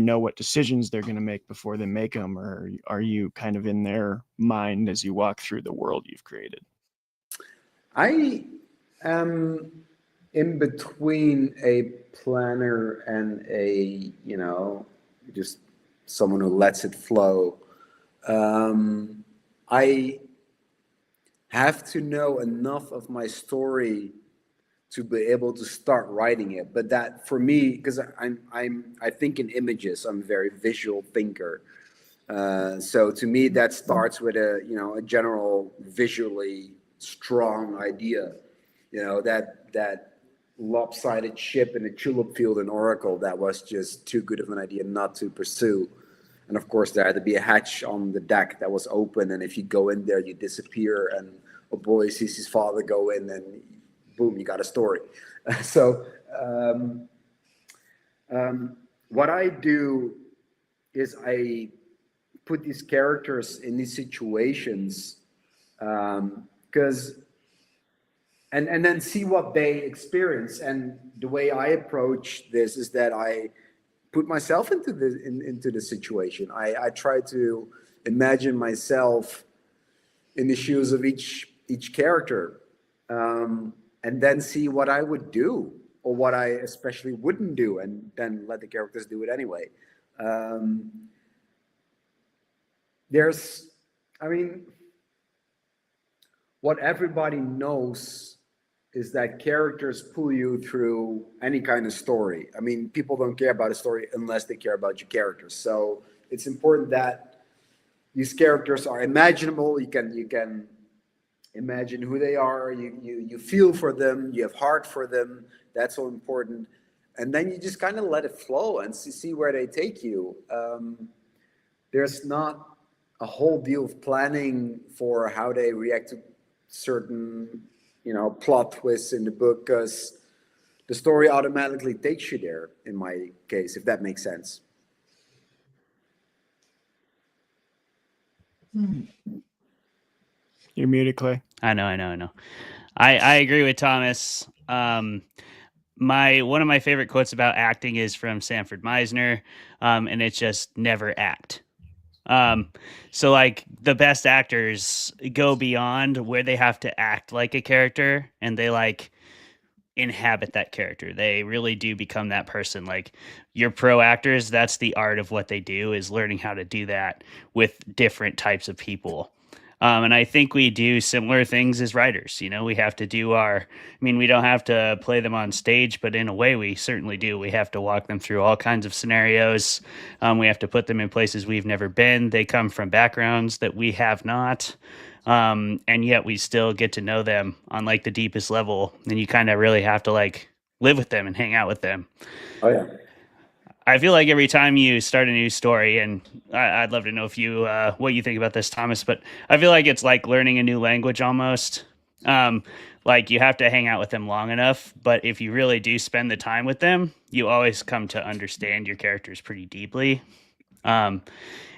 know what decisions they're going to make before they make them, or are you kind of in their mind as you walk through the world you've created? I am in between a planner and a, just someone who lets it flow. I have to know enough of my story to be able to start writing it. But that for me, because I think in images, I'm a very visual thinker. So to me, that starts with a general visually strong idea. That lopsided ship in a tulip field in Oracle, that was just too good of an idea not to pursue. And of course, there had to be a hatch on the deck that was open, and if you go in there, you disappear, and a boy sees his father go in, and boom, you got a story. So what I do is I put these characters in these situations because and then see what they experience. And the way I approach this is that I put myself into the situation. I try to imagine myself in the shoes of each character, and then see what I would do, or what I especially wouldn't do, and then let the characters do it anyway. What everybody knows is that characters pull you through any kind of story. I mean, people don't care about a story unless they care about your characters. So it's important that these characters are imaginable. You can imagine who they are. You feel for them. You have heart for them. That's so important. And then you just kind of let it flow and see where they take you. There's not a whole deal of planning for how they react certain, plot twists in the book, because the story automatically takes you there, in my case, if that makes sense. You're muted, Clay. I know. I agree with Thomas. One of my favorite quotes about acting is from Sanford Meisner, and it's just never act. So like the best actors go beyond where they have to act like a character, and they like inhabit that character. They really do become that person. Like your pro actors, that's the art of what they do, is learning how to do that with different types of people. And I think we do similar things as writers. We have to do we don't have to play them on stage, but in a way we certainly do. We have to walk them through all kinds of scenarios. We have to put them in places we've never been. They come from backgrounds that we have not. And yet we still get to know them on like the deepest level. And you kind of really have to like live with them and hang out with them. Oh, yeah. I feel like every time you start a new story, and I'd love to know if you what you think about this, Thomas, but I feel like it's like learning a new language almost. Like you have to hang out with them long enough, but if you really do spend the time with them, you always come to understand your characters pretty deeply. And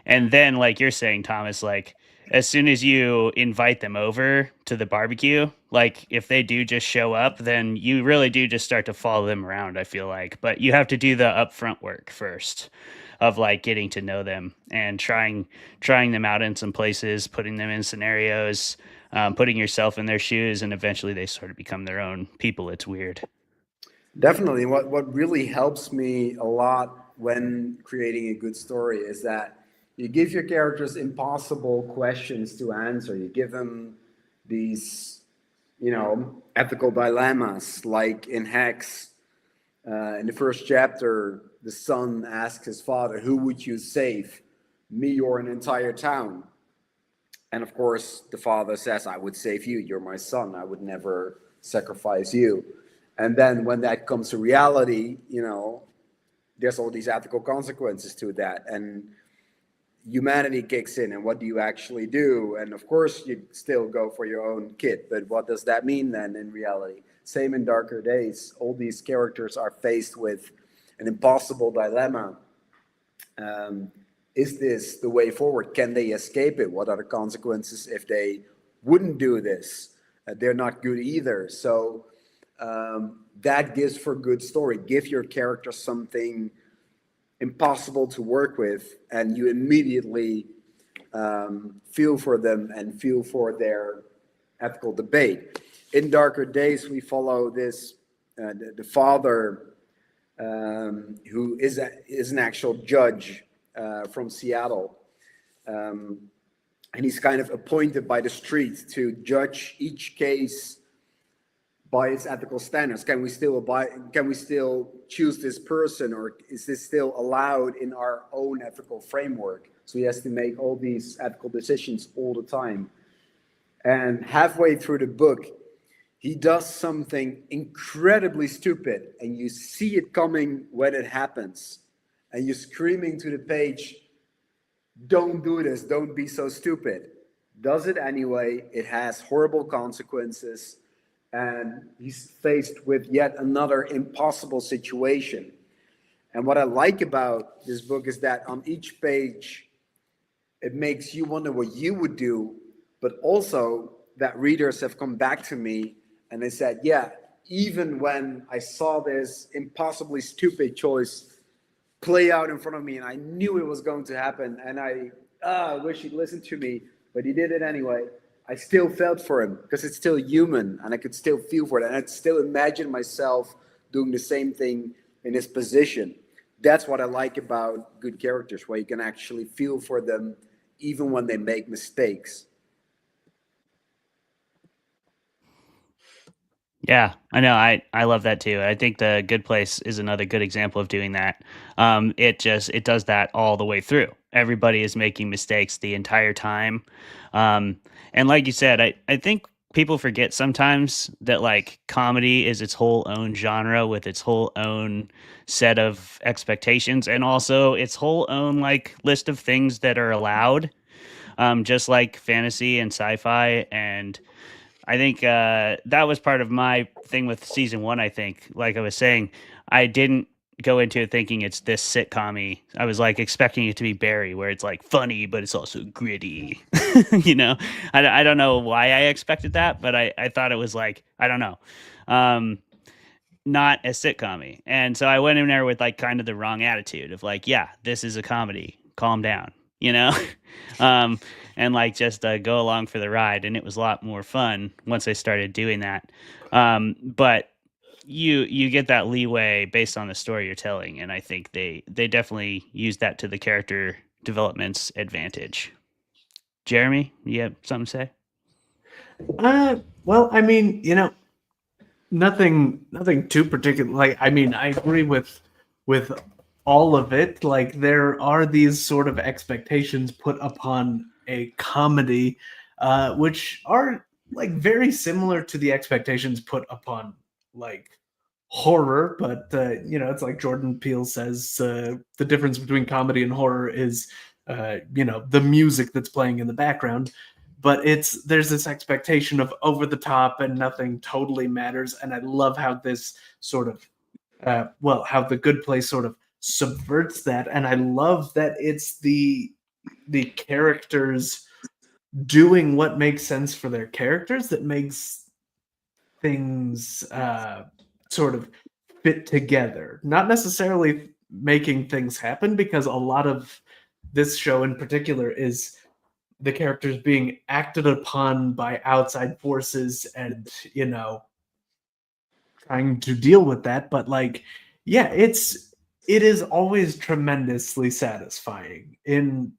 then, like you're saying, Thomas, like as soon as you invite them over to the barbecue, like if they do just show up, then you really do just start to follow them around, I feel like. But you have to do the upfront work first of like getting to know them and trying them out in some places, putting them in scenarios, putting yourself in their shoes, and eventually they sort of become their own people. It's weird. Definitely. What really helps me a lot when creating a good story is that you give your characters impossible questions to answer. You give them these, ethical dilemmas, like in Hex. In the first chapter, the son asks his father, "Who would you save, me or an entire town?" And of course, the father says, "I would save you. You're my son. I would never sacrifice you." And then when that comes to reality, there's all these ethical consequences to that. And humanity kicks in, and what do you actually do? And of course you still go for your own kid, but what does that mean then in reality? Same in Darker Days. All these characters are faced with an impossible dilemma. Is this the way forward? Can they escape it? What are the consequences if they wouldn't do this? They're not good either. So that gives for good story. Give your character something impossible to work with, and you immediately feel for them and feel for their ethical debate. In Darker Days, we follow this the father who is an actual judge from Seattle, and he's kind of appointed by the street to judge each case by its ethical standards. Can we still choose this person, or is this still allowed in our own ethical framework? So he has to make all these ethical decisions all the time. And halfway through the book, he does something incredibly stupid, and you see it coming when it happens. And you're screaming to the page, "Don't do this, don't be so stupid." Does it anyway. It has horrible consequences. And he's faced with yet another impossible situation. And what I like about this book is that on each page, it makes you wonder what you would do, but also that readers have come back to me and they said, yeah, even when I saw this impossibly stupid choice play out in front of me and I knew it was going to happen, and I wish he'd listened to me, but he did it anyway. I still felt for him because it's still human, and I could still feel for it, and I'd still imagine myself doing the same thing in his position. That's what I like about good characters, where you can actually feel for them even when they make mistakes. Yeah, I know. I love that too. I think The Good Place is another good example of doing that. It does that all the way through. Everybody is making mistakes the entire time. And like you said, I think people forget sometimes that like comedy is its whole own genre with its whole own set of expectations, and also its whole own like list of things that are allowed. Just like fantasy and sci-fi and I think that was part of my thing with season 1. I think, like I was saying, I didn't go into it thinking it's this sitcom-y. I was like expecting it to be Barry, where it's like funny, but it's also gritty. You know, I don't know why I expected that, but I thought it was like, I don't know, not as sitcom-y. And so I went in there with like kind of the wrong attitude of like, yeah, this is a comedy. Calm down, you know? And like just go along for the ride. And it was a lot more fun once I started doing that. But you get that leeway based on the story you're telling, and I think they definitely use that to the character development's advantage. Jeremy, you have something to say? Well, I mean, nothing too particular. Like, I mean, I agree with all of it. Like, there are these sort of expectations put upon a comedy, which are like very similar to the expectations put upon like horror, but it's like Jordan Peele says, the difference between comedy and horror is the music that's playing in the background. But there's this expectation of over the top and nothing totally matters. And I love how this sort of how The Good Place sort of subverts that. And I love that it's the characters doing what makes sense for their characters that makes things sort of fit together, not necessarily making things happen, because a lot of this show in particular is the characters being acted upon by outside forces and trying to deal with that. But like, yeah, it is always tremendously satisfying in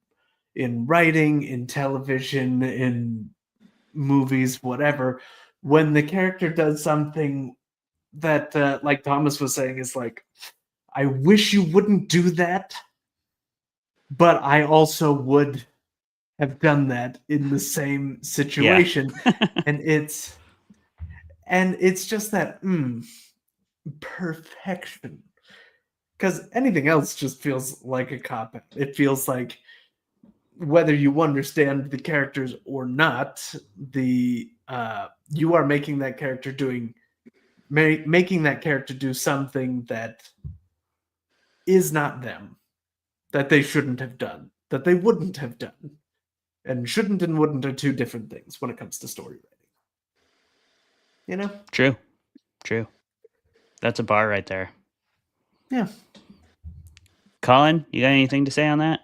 writing, in television, in movies, whatever, when the character does something that like Thomas was saying is like, I wish you wouldn't do that, but I also would have done that in the same situation. and it's just that perfection, because anything else just feels like a cop out. It feels like, whether you understand the characters or not, you are making that character making that character do something that is not them, that they shouldn't have done, that they wouldn't have done. And shouldn't and wouldn't are two different things when it comes to story writing. True. That's a bar right there. Yeah. Colin, you got anything to say on that?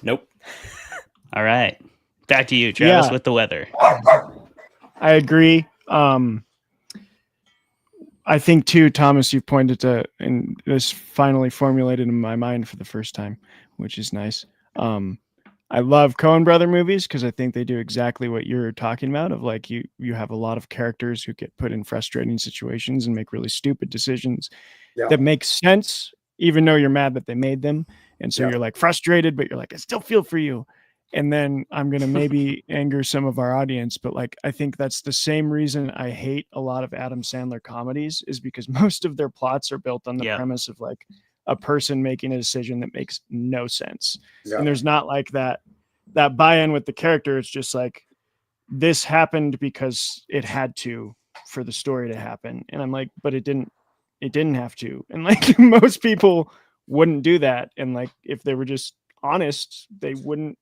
Nope. All right. Back to you, Travis, with the weather. I agree. I think too, Thomas, you've pointed to, and this finally formulated in my mind for the first time, which is nice. I love Coen brother movies because I think they do exactly what you're talking about, of like you have a lot of characters who get put in frustrating situations and make really stupid decisions that make sense, even though you're mad that they made them. And so you're like frustrated, but you're like, I still feel for you. And then I'm going to maybe anger some of our audience, but like, I think that's the same reason I hate a lot of Adam Sandler comedies, is because most of their plots are built on the premise of like a person making a decision that makes no sense. And there's not like that buy-in with the character. It's just like, this happened because it had to, for the story to happen. And I'm like, but it didn't have to. And like, most people wouldn't do that. And like, if they were just honest, they wouldn't.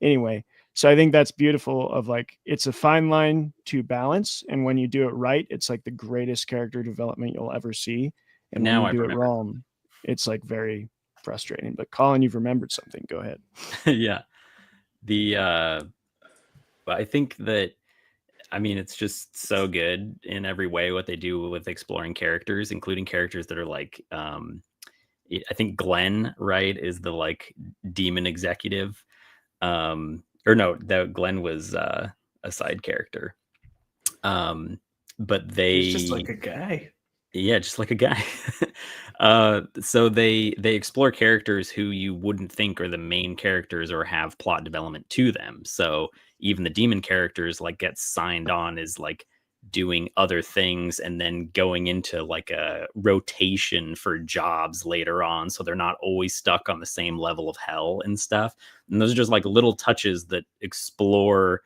Anyway, so I think that's beautiful, of like, it's a fine line to balance. And when you do it right, it's like the greatest character development you'll ever see. And now when you I do it wrong, it's like very frustrating. But Colin, you've remembered something. Go ahead. Yeah. I think that, I mean, it's just so good in every way what they do with exploring characters, including characters that are like, I think Glenn, right, is the like demon executive. Or no, that Glenn was a side character. But he's just like a guy. Yeah, just like a guy. So they explore characters who you wouldn't think are the main characters or have plot development to them. So even the demon characters like get signed on as like doing other things and then going into like a rotation for jobs later on, so they're not always stuck on the same level of hell and stuff. And those are just like little touches that explore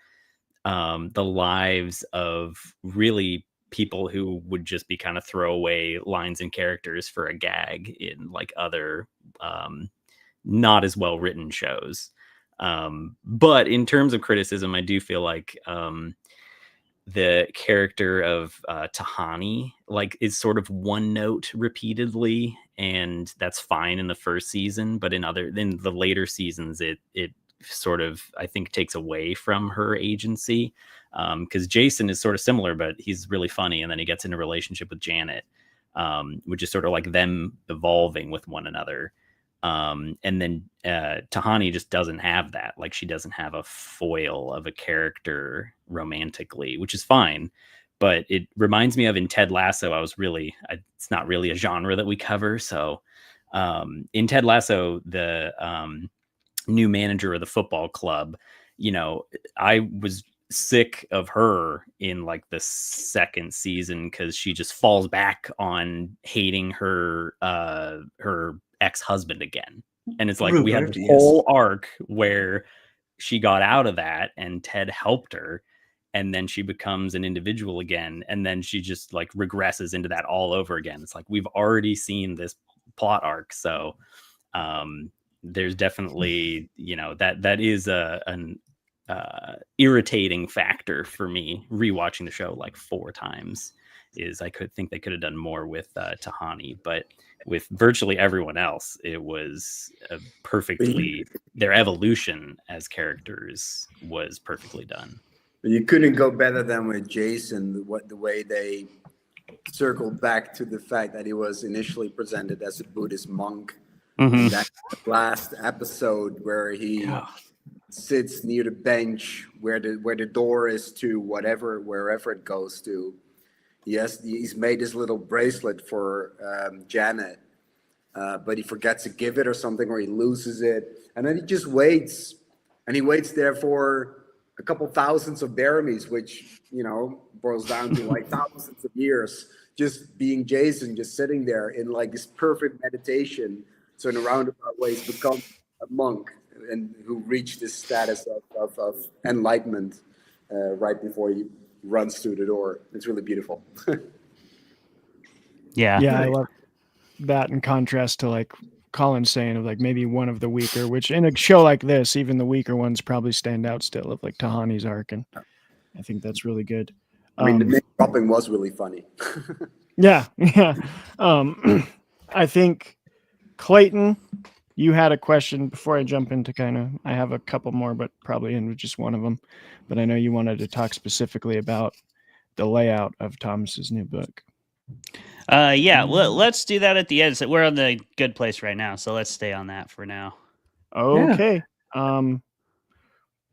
the lives of really people who would just be kind of throwaway lines and characters for a gag in like other not as well written shows. But in terms of criticism, I do feel like the character of Tahani like is sort of one note repeatedly, and that's fine in the first season, but in the later seasons it sort of, I think, takes away from her agency, because Jason is sort of similar, but he's really funny, and then he gets in a relationship with Janet, which is sort of like them evolving with one another. And then Tahani just doesn't have that. Like, she doesn't have a foil of a character romantically, which is fine. But it reminds me of in Ted Lasso. It's not really a genre that we cover. So in Ted Lasso, the new manager of the football club, I was sick of her in like the second season because she just falls back on hating her ex-husband again. And it's like, we had this whole arc where she got out of that and Ted helped her, and then she becomes an individual again, and then she just like regresses into that all over again. It's like, we've already seen this plot arc. So there's definitely, that is an irritating factor for me rewatching the show like 4 times, is I could think they could have done more with Tahani, but with virtually everyone else, it was perfectly, their evolution as characters was perfectly done. You couldn't go better than with Jason, the way they circled back to the fact that he was initially presented as a Buddhist monk. Mm-hmm. That last episode where he sits near the bench where the door is to wherever it goes to. He's made this little bracelet for Janet, but he forgets to give it or something, or he loses it, and then he just waits, and he waits there for a couple thousands of Baramies, which boils down to like thousands of years, just being Jason, just sitting there in like this perfect meditation. So in a roundabout way, he's become a monk, and who reached this status of enlightenment right before he runs through the door. It's really beautiful. Yeah, I love that in contrast to like Colin's saying of like maybe one of the weaker, which in a show like this, even the weaker ones probably stand out still, of like Tahani's arc, and I think that's really good. I mean, the name dropping was really funny. Yeah. I think Clayton, you had a question before I jump into I have a couple more, but probably in just one of them. But I know you wanted to talk specifically about the layout of Thomas's new book. Let's do that at the end. So we're on the good place right now, so let's stay on that for now. Okay.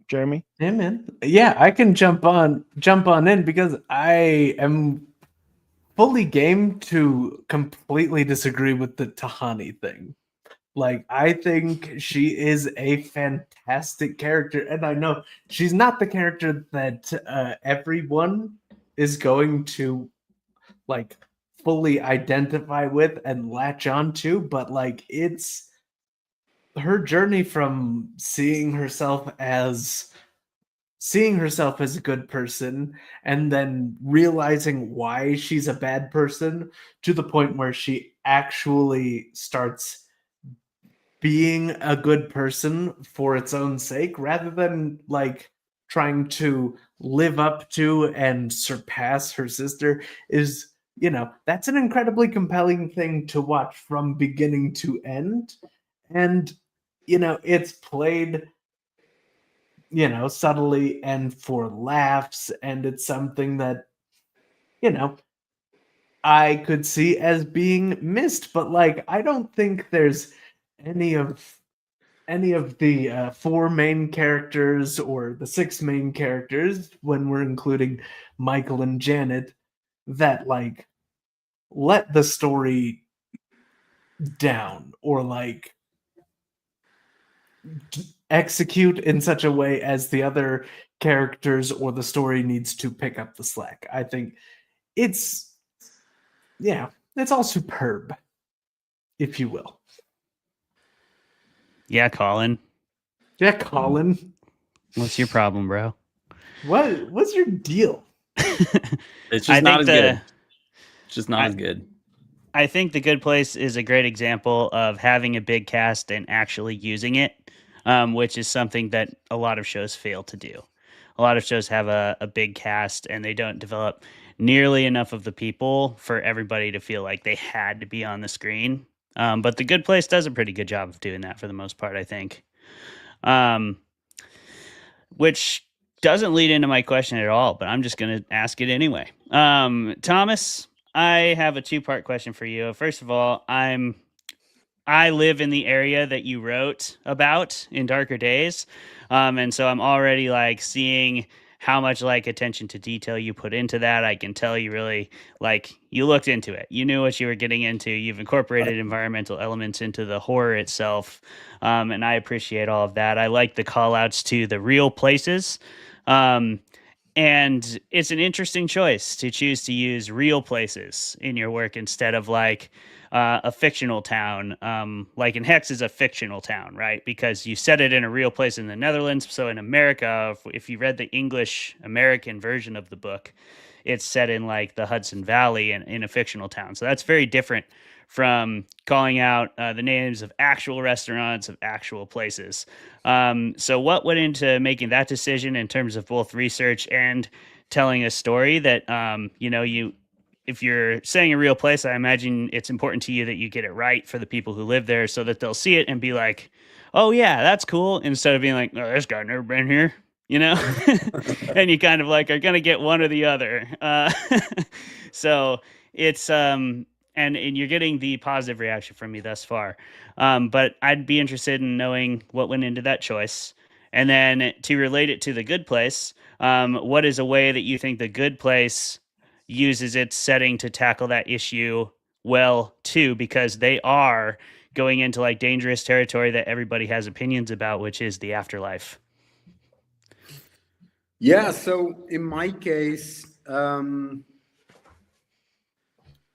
Jeremy? Yeah, man. Yeah, I can jump on in because I am fully game to completely disagree with the Tahani thing. Like, I think she is a fantastic character, and I know she's not the character that everyone is going to like fully identify with and latch on to, but like, it's her journey from seeing herself as a good person and then realizing why she's a bad person, to the point where she actually starts being a good person for its own sake, rather than like trying to live up to and surpass her sister, is, that's an incredibly compelling thing to watch from beginning to end. And, it's played, subtly and for laughs, and it's something that, I could see as being missed, but like, I don't think there's any of the 4 main characters or the 6 main characters, when we're including Michael and Janet, that like let the story down or like execute in such a way as the other characters or the story needs to pick up the slack. I think it's all superb, if you will. Yeah, Colin. Yeah, Colin. What's your problem, bro? What's your deal? It's just not as good. It's just not as good. I think The Good Place is a great example of having a big cast and actually using it, which is something that a lot of shows fail to do. A lot of shows have a big cast and they don't develop nearly enough of the people for everybody to feel like they had to be on the screen. But The Good Place does a pretty good job of doing that for the most part, I think. Which doesn't lead into my question at all, but I'm just going to ask it anyway. Thomas, I have a two-part question for you. First of all, I live in the area that you wrote about in Darker Days, and so I'm already like seeing how much like attention to detail you put into that. I can tell you really like you looked into it. You knew what you were getting into. You've incorporated environmental elements into the horror itself, and I appreciate all of that. I like the call outs to the real places. And it's an interesting choice to choose to use real places in your work instead of like a fictional town. Like in Hex is a fictional town, right? Because you set it in a real place in the Netherlands. So in America, if you read the English American version of the book, it's set in like the Hudson Valley and in a fictional town. So that's very different from calling out the names of actual restaurants, of actual places. So what went into making that decision in terms of both research and telling a story that, if you're saying a real place, I imagine it's important to you that you get it right for the people who live there so that they'll see it and be like, oh yeah, that's cool. Instead of being like, no, this guy never been here, and you kind of like are going to get one or the other. So it's, and you're getting the positive reaction from me thus far. But I'd be interested in knowing what went into that choice. And then to relate it to The Good Place, what is a way that you think The Good Place uses its setting to tackle that issue well too? Because they are going into like dangerous territory that everybody has opinions about, which is the afterlife. Yeah, so in my case,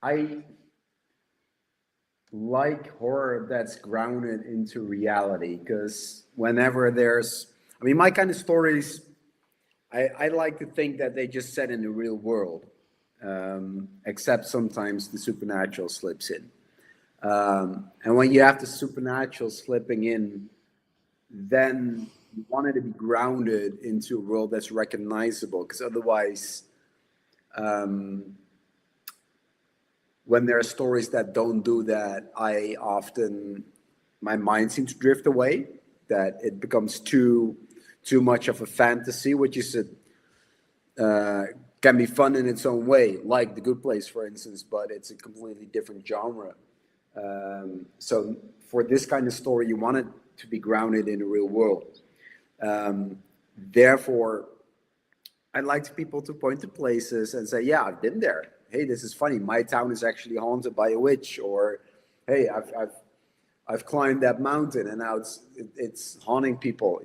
I like horror that's grounded into reality, because whenever my kind of stories, I like to think that they just set in the real world, except sometimes the supernatural slips in. And when you have the supernatural slipping in, then you want it to be grounded into a world that's recognizable, because otherwise, when there are stories that don't do that, my mind seems to drift away, that it becomes too much of a fantasy, which is can be fun in its own way, like The Good Place, for instance, but it's a completely different genre. So for this kind of story, you want it to be grounded in the real world. Therefore, I'd like people to point to places and say, yeah, I've been there. Hey, this is funny. My town is actually haunted by a witch. Or, hey, I've climbed that mountain and now it's haunting people.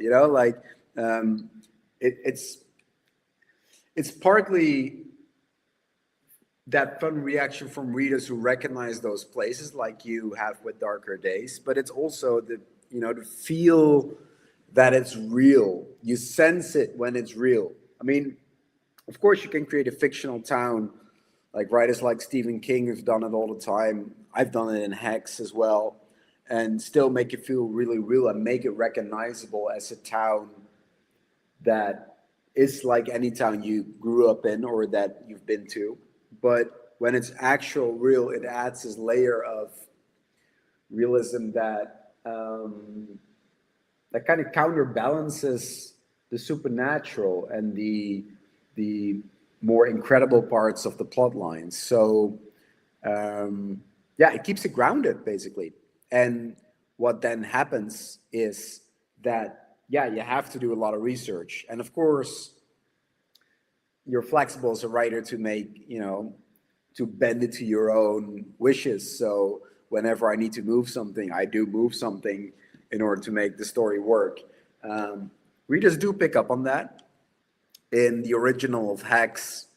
It's partly that fun reaction from readers who recognize those places, like you have with Darker Days. But it's also the feel that it's real. You sense it when it's real. I mean, of course, you can create a fictional town, like writers like Stephen King have done it all the time. I've done it in Hex as well, and still make it feel really real and make it recognizable as a town that is like any town you grew up in or that you've been to. But when it's actual real, it adds this layer of realism that that kind of counterbalances the supernatural and the more incredible parts of the plot lines. So it keeps it grounded, basically. And what then happens is that, you have to do a lot of research. And of course, you're flexible as a writer to make, to bend it to your own wishes. So whenever I need to move something, I do move something in order to make the story work. Readers do pick up on that. in the original of Hex,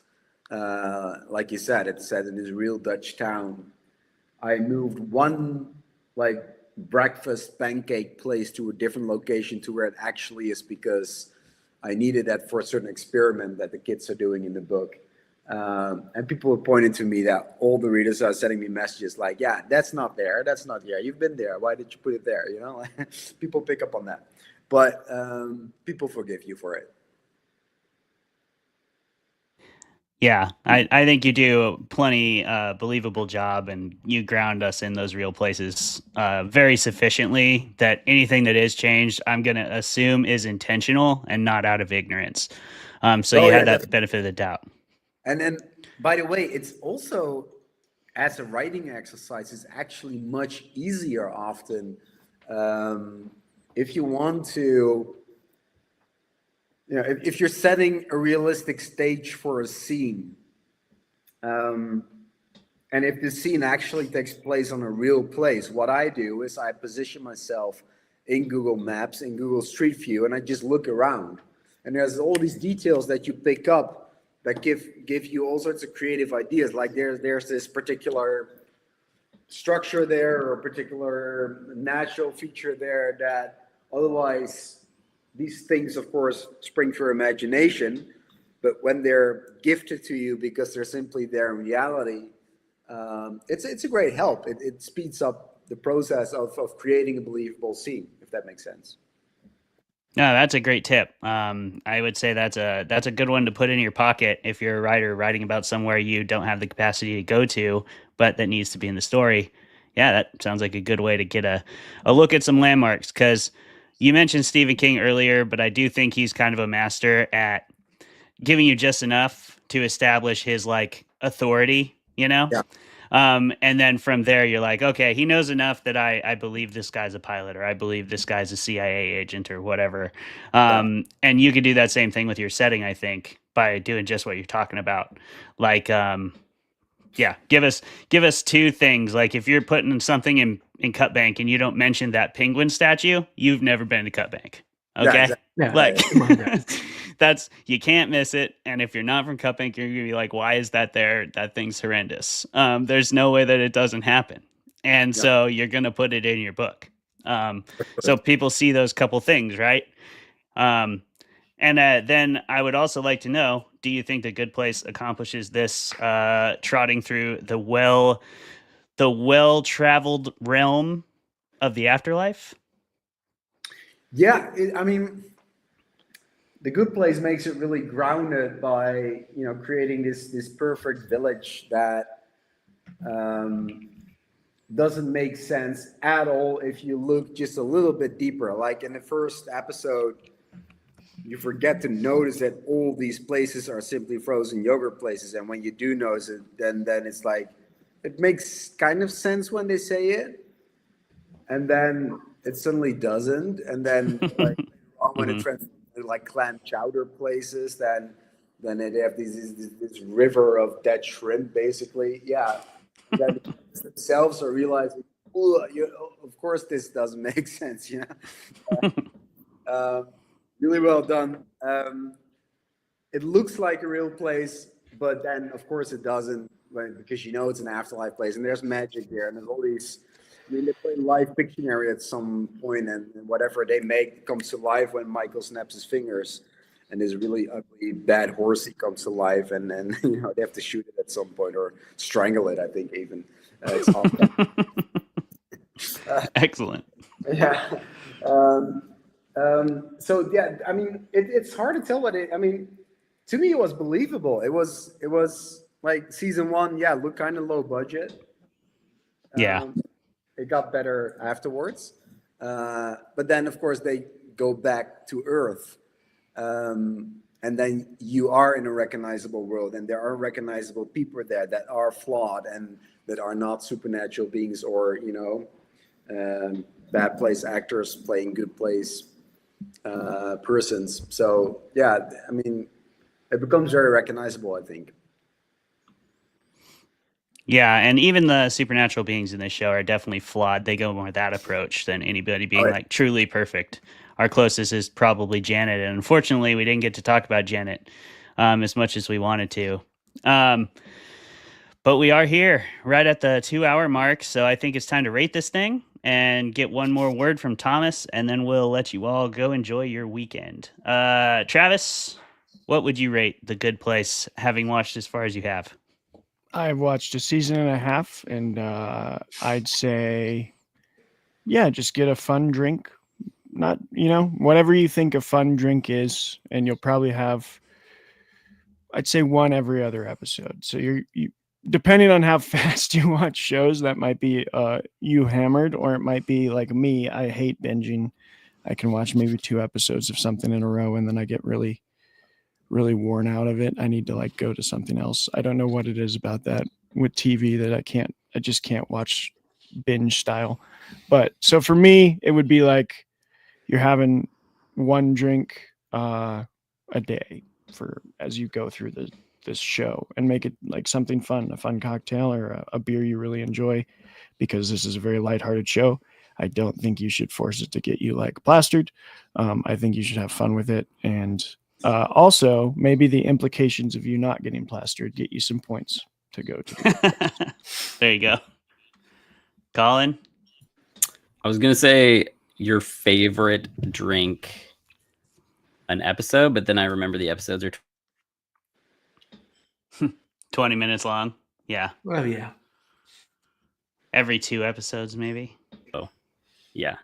like you said, it's set in this real Dutch town. I moved one like breakfast pancake place to a different location to where it actually is, because I needed that for a certain experiment that the kids are doing in the book. And people were pointing to me that all the readers are sending me messages like, yeah, that's not there. That's not there. You've been there. Why did you put it there? You know, people pick up on that. But people forgive you for it. Yeah, I think you do plenty believable job, and you ground us in those real places very sufficiently that anything that is changed, I'm going to assume is intentional and not out of ignorance. So you had that benefit of the doubt. And then, by the way, it's also, as a writing exercise, is actually much easier often if you want to. You know, if you're setting a realistic stage for a scene, and if the scene actually takes place on a real place, what I do is I position myself in Google Maps, in Google Street View, and I just look around. And there's all these details that you pick up that give you all sorts of creative ideas. Like there's this particular structure there, or a particular natural feature there that otherwise. These things, of course, spring from your imagination, but when they're gifted to you because they're simply there in reality, it's a great help. It speeds up the process of creating a believable scene, if that makes sense. No, that's a great tip. I would say that's a good one to put in your pocket if you're a writer writing about somewhere you don't have the capacity to go to, but that needs to be in the story. Yeah, that sounds like a good way to get a look at some landmarks, because you mentioned Stephen King earlier, but I do think he's kind of a master at giving you just enough to establish his like authority, you know? Yeah. And then from there, you're like, okay, he knows enough that I believe this guy's a pilot, or I believe this guy's a CIA agent, or whatever. And you could do that same thing with your setting, I think, by doing just what you're talking about. Like, yeah, give us two things. Like if you're putting something in Cut Bank and you don't mention that penguin statue, you've never been to Cut Bank. Okay. Yeah, exactly. Like that's, you can't miss it. And if you're not from Cut Bank, you're gonna be like, why is that there? That thing's horrendous. There's no way that it doesn't happen. And so you're gonna put it in your book. So people see those couple things, right? And then I would also like to know, do you think The Good Place accomplishes this trotting through the well-traveled realm of the afterlife? Yeah, I mean, The Good Place makes it really grounded by, you know, creating this perfect village that doesn't make sense at all if you look just a little bit deeper. Like in the first episode, you forget to notice that all these places are simply frozen yogurt places, and when you do notice it, then it's like it makes kind of sense when they say it, and then it suddenly doesn't, and then like when it transforms to like clam chowder places, then they have this river of dead shrimp, basically. Yeah, then themselves are realizing, of course this doesn't make sense, you know. Really well done. It looks like a real place, but then of course it doesn't, because you know it's an afterlife place, and there's magic there, and there's all these. I mean, they play live Pictionary at some point, and whatever they make comes to life when Michael snaps his fingers, and this really ugly bad horsey comes to life, and then you know they have to shoot it at some point or strangle it. I think even. It's Excellent. Yeah. So yeah, I mean, it's hard to tell what it. I mean, to me, it was believable. It was like season one. Yeah, looked kind of low budget. Yeah. It got better afterwards, but then of course they go back to Earth, and then you are in a recognizable world, and there are recognizable people there that are flawed and that are not supernatural beings, or you know, bad place actors playing good place persons. So yeah, I mean, it becomes very recognizable, I think. Yeah, and even the supernatural beings in this show are definitely flawed. They go more that approach than anybody being like truly perfect. Our closest is probably Janet, and unfortunately, we didn't get to talk about Janet as much as we wanted to. But we are here right at the 2-hour mark, so I think it's time to rate this thing and get one more word from Thomas, and then we'll let you all go enjoy your weekend. Travis, what would you rate The Good Place, having watched as far as you have? I've watched a season and a half, and I'd say, yeah, just get a fun drink. Not, whatever you think a fun drink is, and you'll probably have, I'd say, one every other episode. So you depending on how fast you watch shows, that might be you hammered, or it might be like me. I hate binging. I can watch maybe 2 episodes of something in a row, and then I get really, really worn out of it. I need to like go to something else. I don't know what it is about that with TV that I just can't watch binge style. But so for me, it would be like you're having one drink a day as you go through this show, and make it like something fun, a fun cocktail or a beer you really enjoy, because this is a very lighthearted show. I don't think you should force it to get you like plastered. I think you should have fun with it. And also maybe the implications of you not getting plastered get you some points to go to. There you go. Colin? I was going to say your favorite drink an episode, but then I remember the episodes are 20 minutes long. Yeah. Oh, yeah. Every 2 episodes, maybe. Oh, yeah.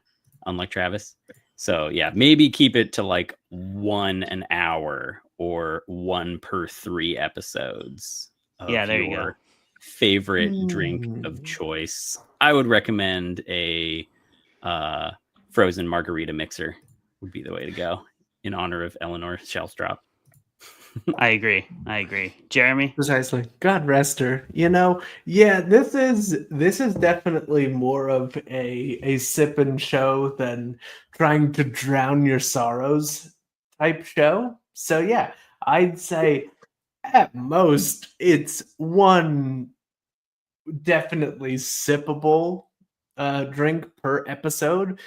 Unlike Travis. So, yeah, maybe keep it to like 1 an hour or 1 per 3 episodes. Yeah, there you go. Favorite drink of choice. I would recommend a frozen margarita mixer would be the way to go in honor of Eleanor Shellstrop. I agree. Jeremy? Precisely. God rest her. Yeah, this is definitely more of a sip and show than trying to drown your sorrows type show. So yeah, I'd say at most it's one definitely sippable drink per episode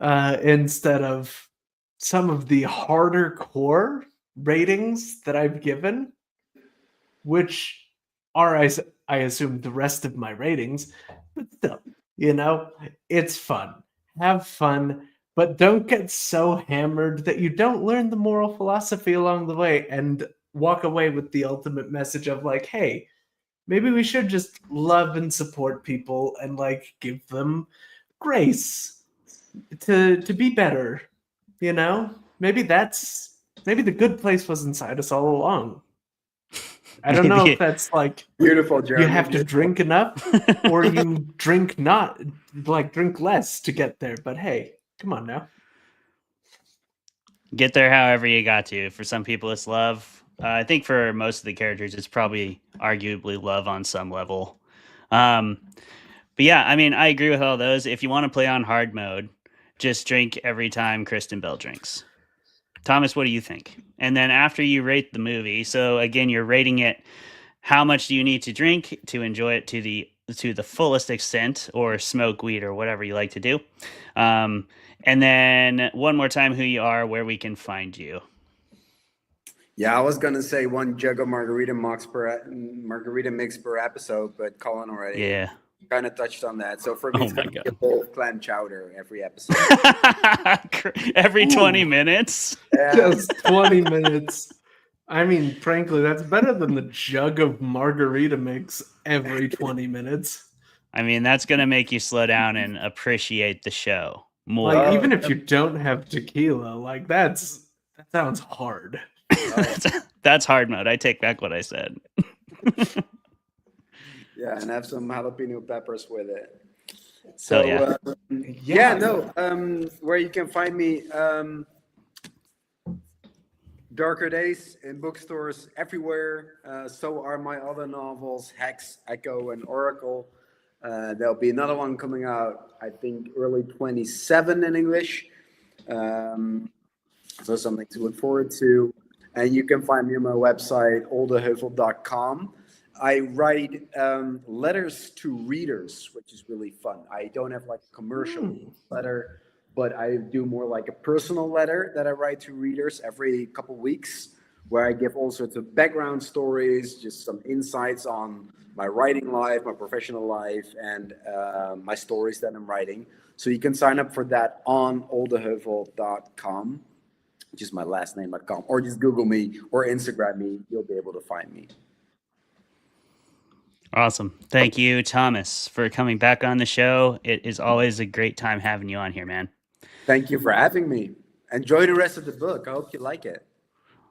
instead of some of the harder core ratings that I've given, which are, I assume, the rest of my ratings, but still, it's fun. Have fun, but don't get so hammered that you don't learn the moral philosophy along the way and walk away with the ultimate message of like, hey, maybe we should just love and support people and like give them grace to be better, Maybe the good place was inside us all along. I don't know if that's like beautiful, Jeremy. You have to drink enough, or you drink less to get there. But hey, come on now. Get there however you got to. For some people, it's love. I think for most of the characters, it's probably arguably love on some level. But yeah, I mean, I agree with all those. If you want to play on hard mode, just drink every time Kristen Bell drinks. Thomas, what do you think? And then after you rate the movie, so again, you're rating it, how much do you need to drink to enjoy it to the fullest extent, or smoke weed or whatever you like to do. And then one more time, who you are, where we can find you. Yeah, I was gonna say 1 jug of margarita mix per episode, but Colin already kind of touched on that. So for me, it's gonna be a bowl of clam chowder every episode. Every 20 minutes? Yeah. Just 20 minutes. I mean, frankly, that's better than the jug of margarita mix every 20 minutes. I mean, that's going to make you slow down and appreciate the show more. Like, even if you don't have tequila, like that sounds hard. That's hard mode. I take back what I said. Yeah, and have some jalapeno peppers with it. So where you can find me, Darker Days in bookstores everywhere. So are my other novels, Hex, Echo, and Oracle. There'll be another one coming out, I think, early 27 in English. So something to look forward to. And you can find me on my website, oldeheuvelt.com. I write letters to readers, which is really fun. I don't have like a commercial letter, but I do more like a personal letter that I write to readers every couple weeks, where I give all sorts of background stories, just some insights on my writing life, my professional life, and my stories that I'm writing. So you can sign up for that on oldeheuvelt.com, which is my last name.com, or just Google me or Instagram me. You'll be able to find me. Awesome. Thank you, Thomas, for coming back on the show. It is always a great time having you on here, man. Thank you for having me. Enjoy the rest of the book. I hope you like it.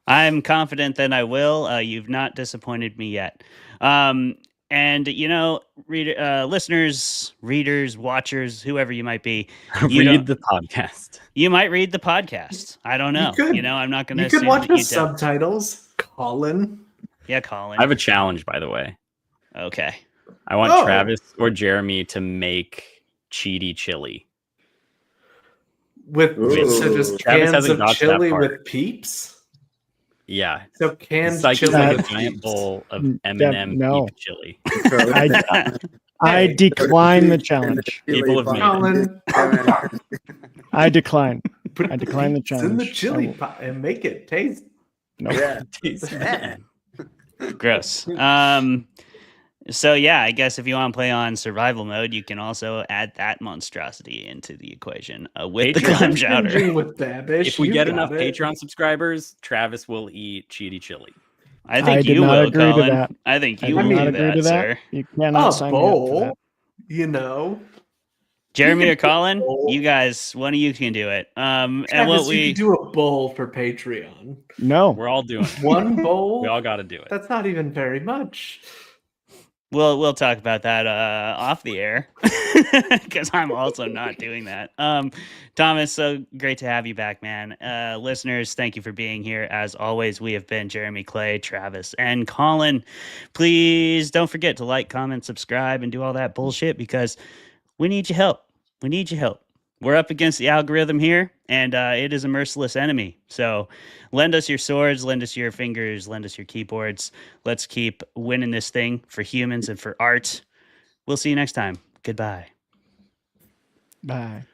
I'm confident that I will. You've not disappointed me yet. And listeners, readers, watchers, whoever you might be, read the podcast. You might read the podcast. I don't know. I'm not going to. You could watch the subtitles, Colin. Yeah, Colin. I have a challenge, by the way. Okay. I want Travis or Jeremy to make cheaty chili. So just cans of chili with peeps? Yeah. So canned it's like chili a with giant peeps. bowl of M&M peep chili. I decline the challenge. People have made it. I decline. Put I decline the challenge. in the chili pot and make it taste. No. Yeah. Gross. So yeah, I guess if you want to play on survival mode, you can also add that monstrosity into the equation with the clam chowder. With Babish, if we get enough Patreon subscribers, Travis will eat cheaty chili. I think you will, Colin. I think you will do that, sir. You cannot sign me up for that. You know, Jeremy or Colin, you guys, one of you can do it. Travis, and what you can do a bowl for Patreon. No, we're all doing it. One bowl. We all got to do it. That's not even very much. We'll talk about that off the air because I'm also not doing that. Thomas, so great to have you back, man. Listeners, thank you for being here. As always, we have been Jeremy, Clay, Travis, and Colin. Please don't forget to like, comment, subscribe, and do all that bullshit because we need your help. We need your help. We're up against the algorithm here, and it is a merciless enemy. So lend us your swords, lend us your fingers, lend us your keyboards. Let's keep winning this thing for humans and for art. We'll see you next time. Goodbye. Bye.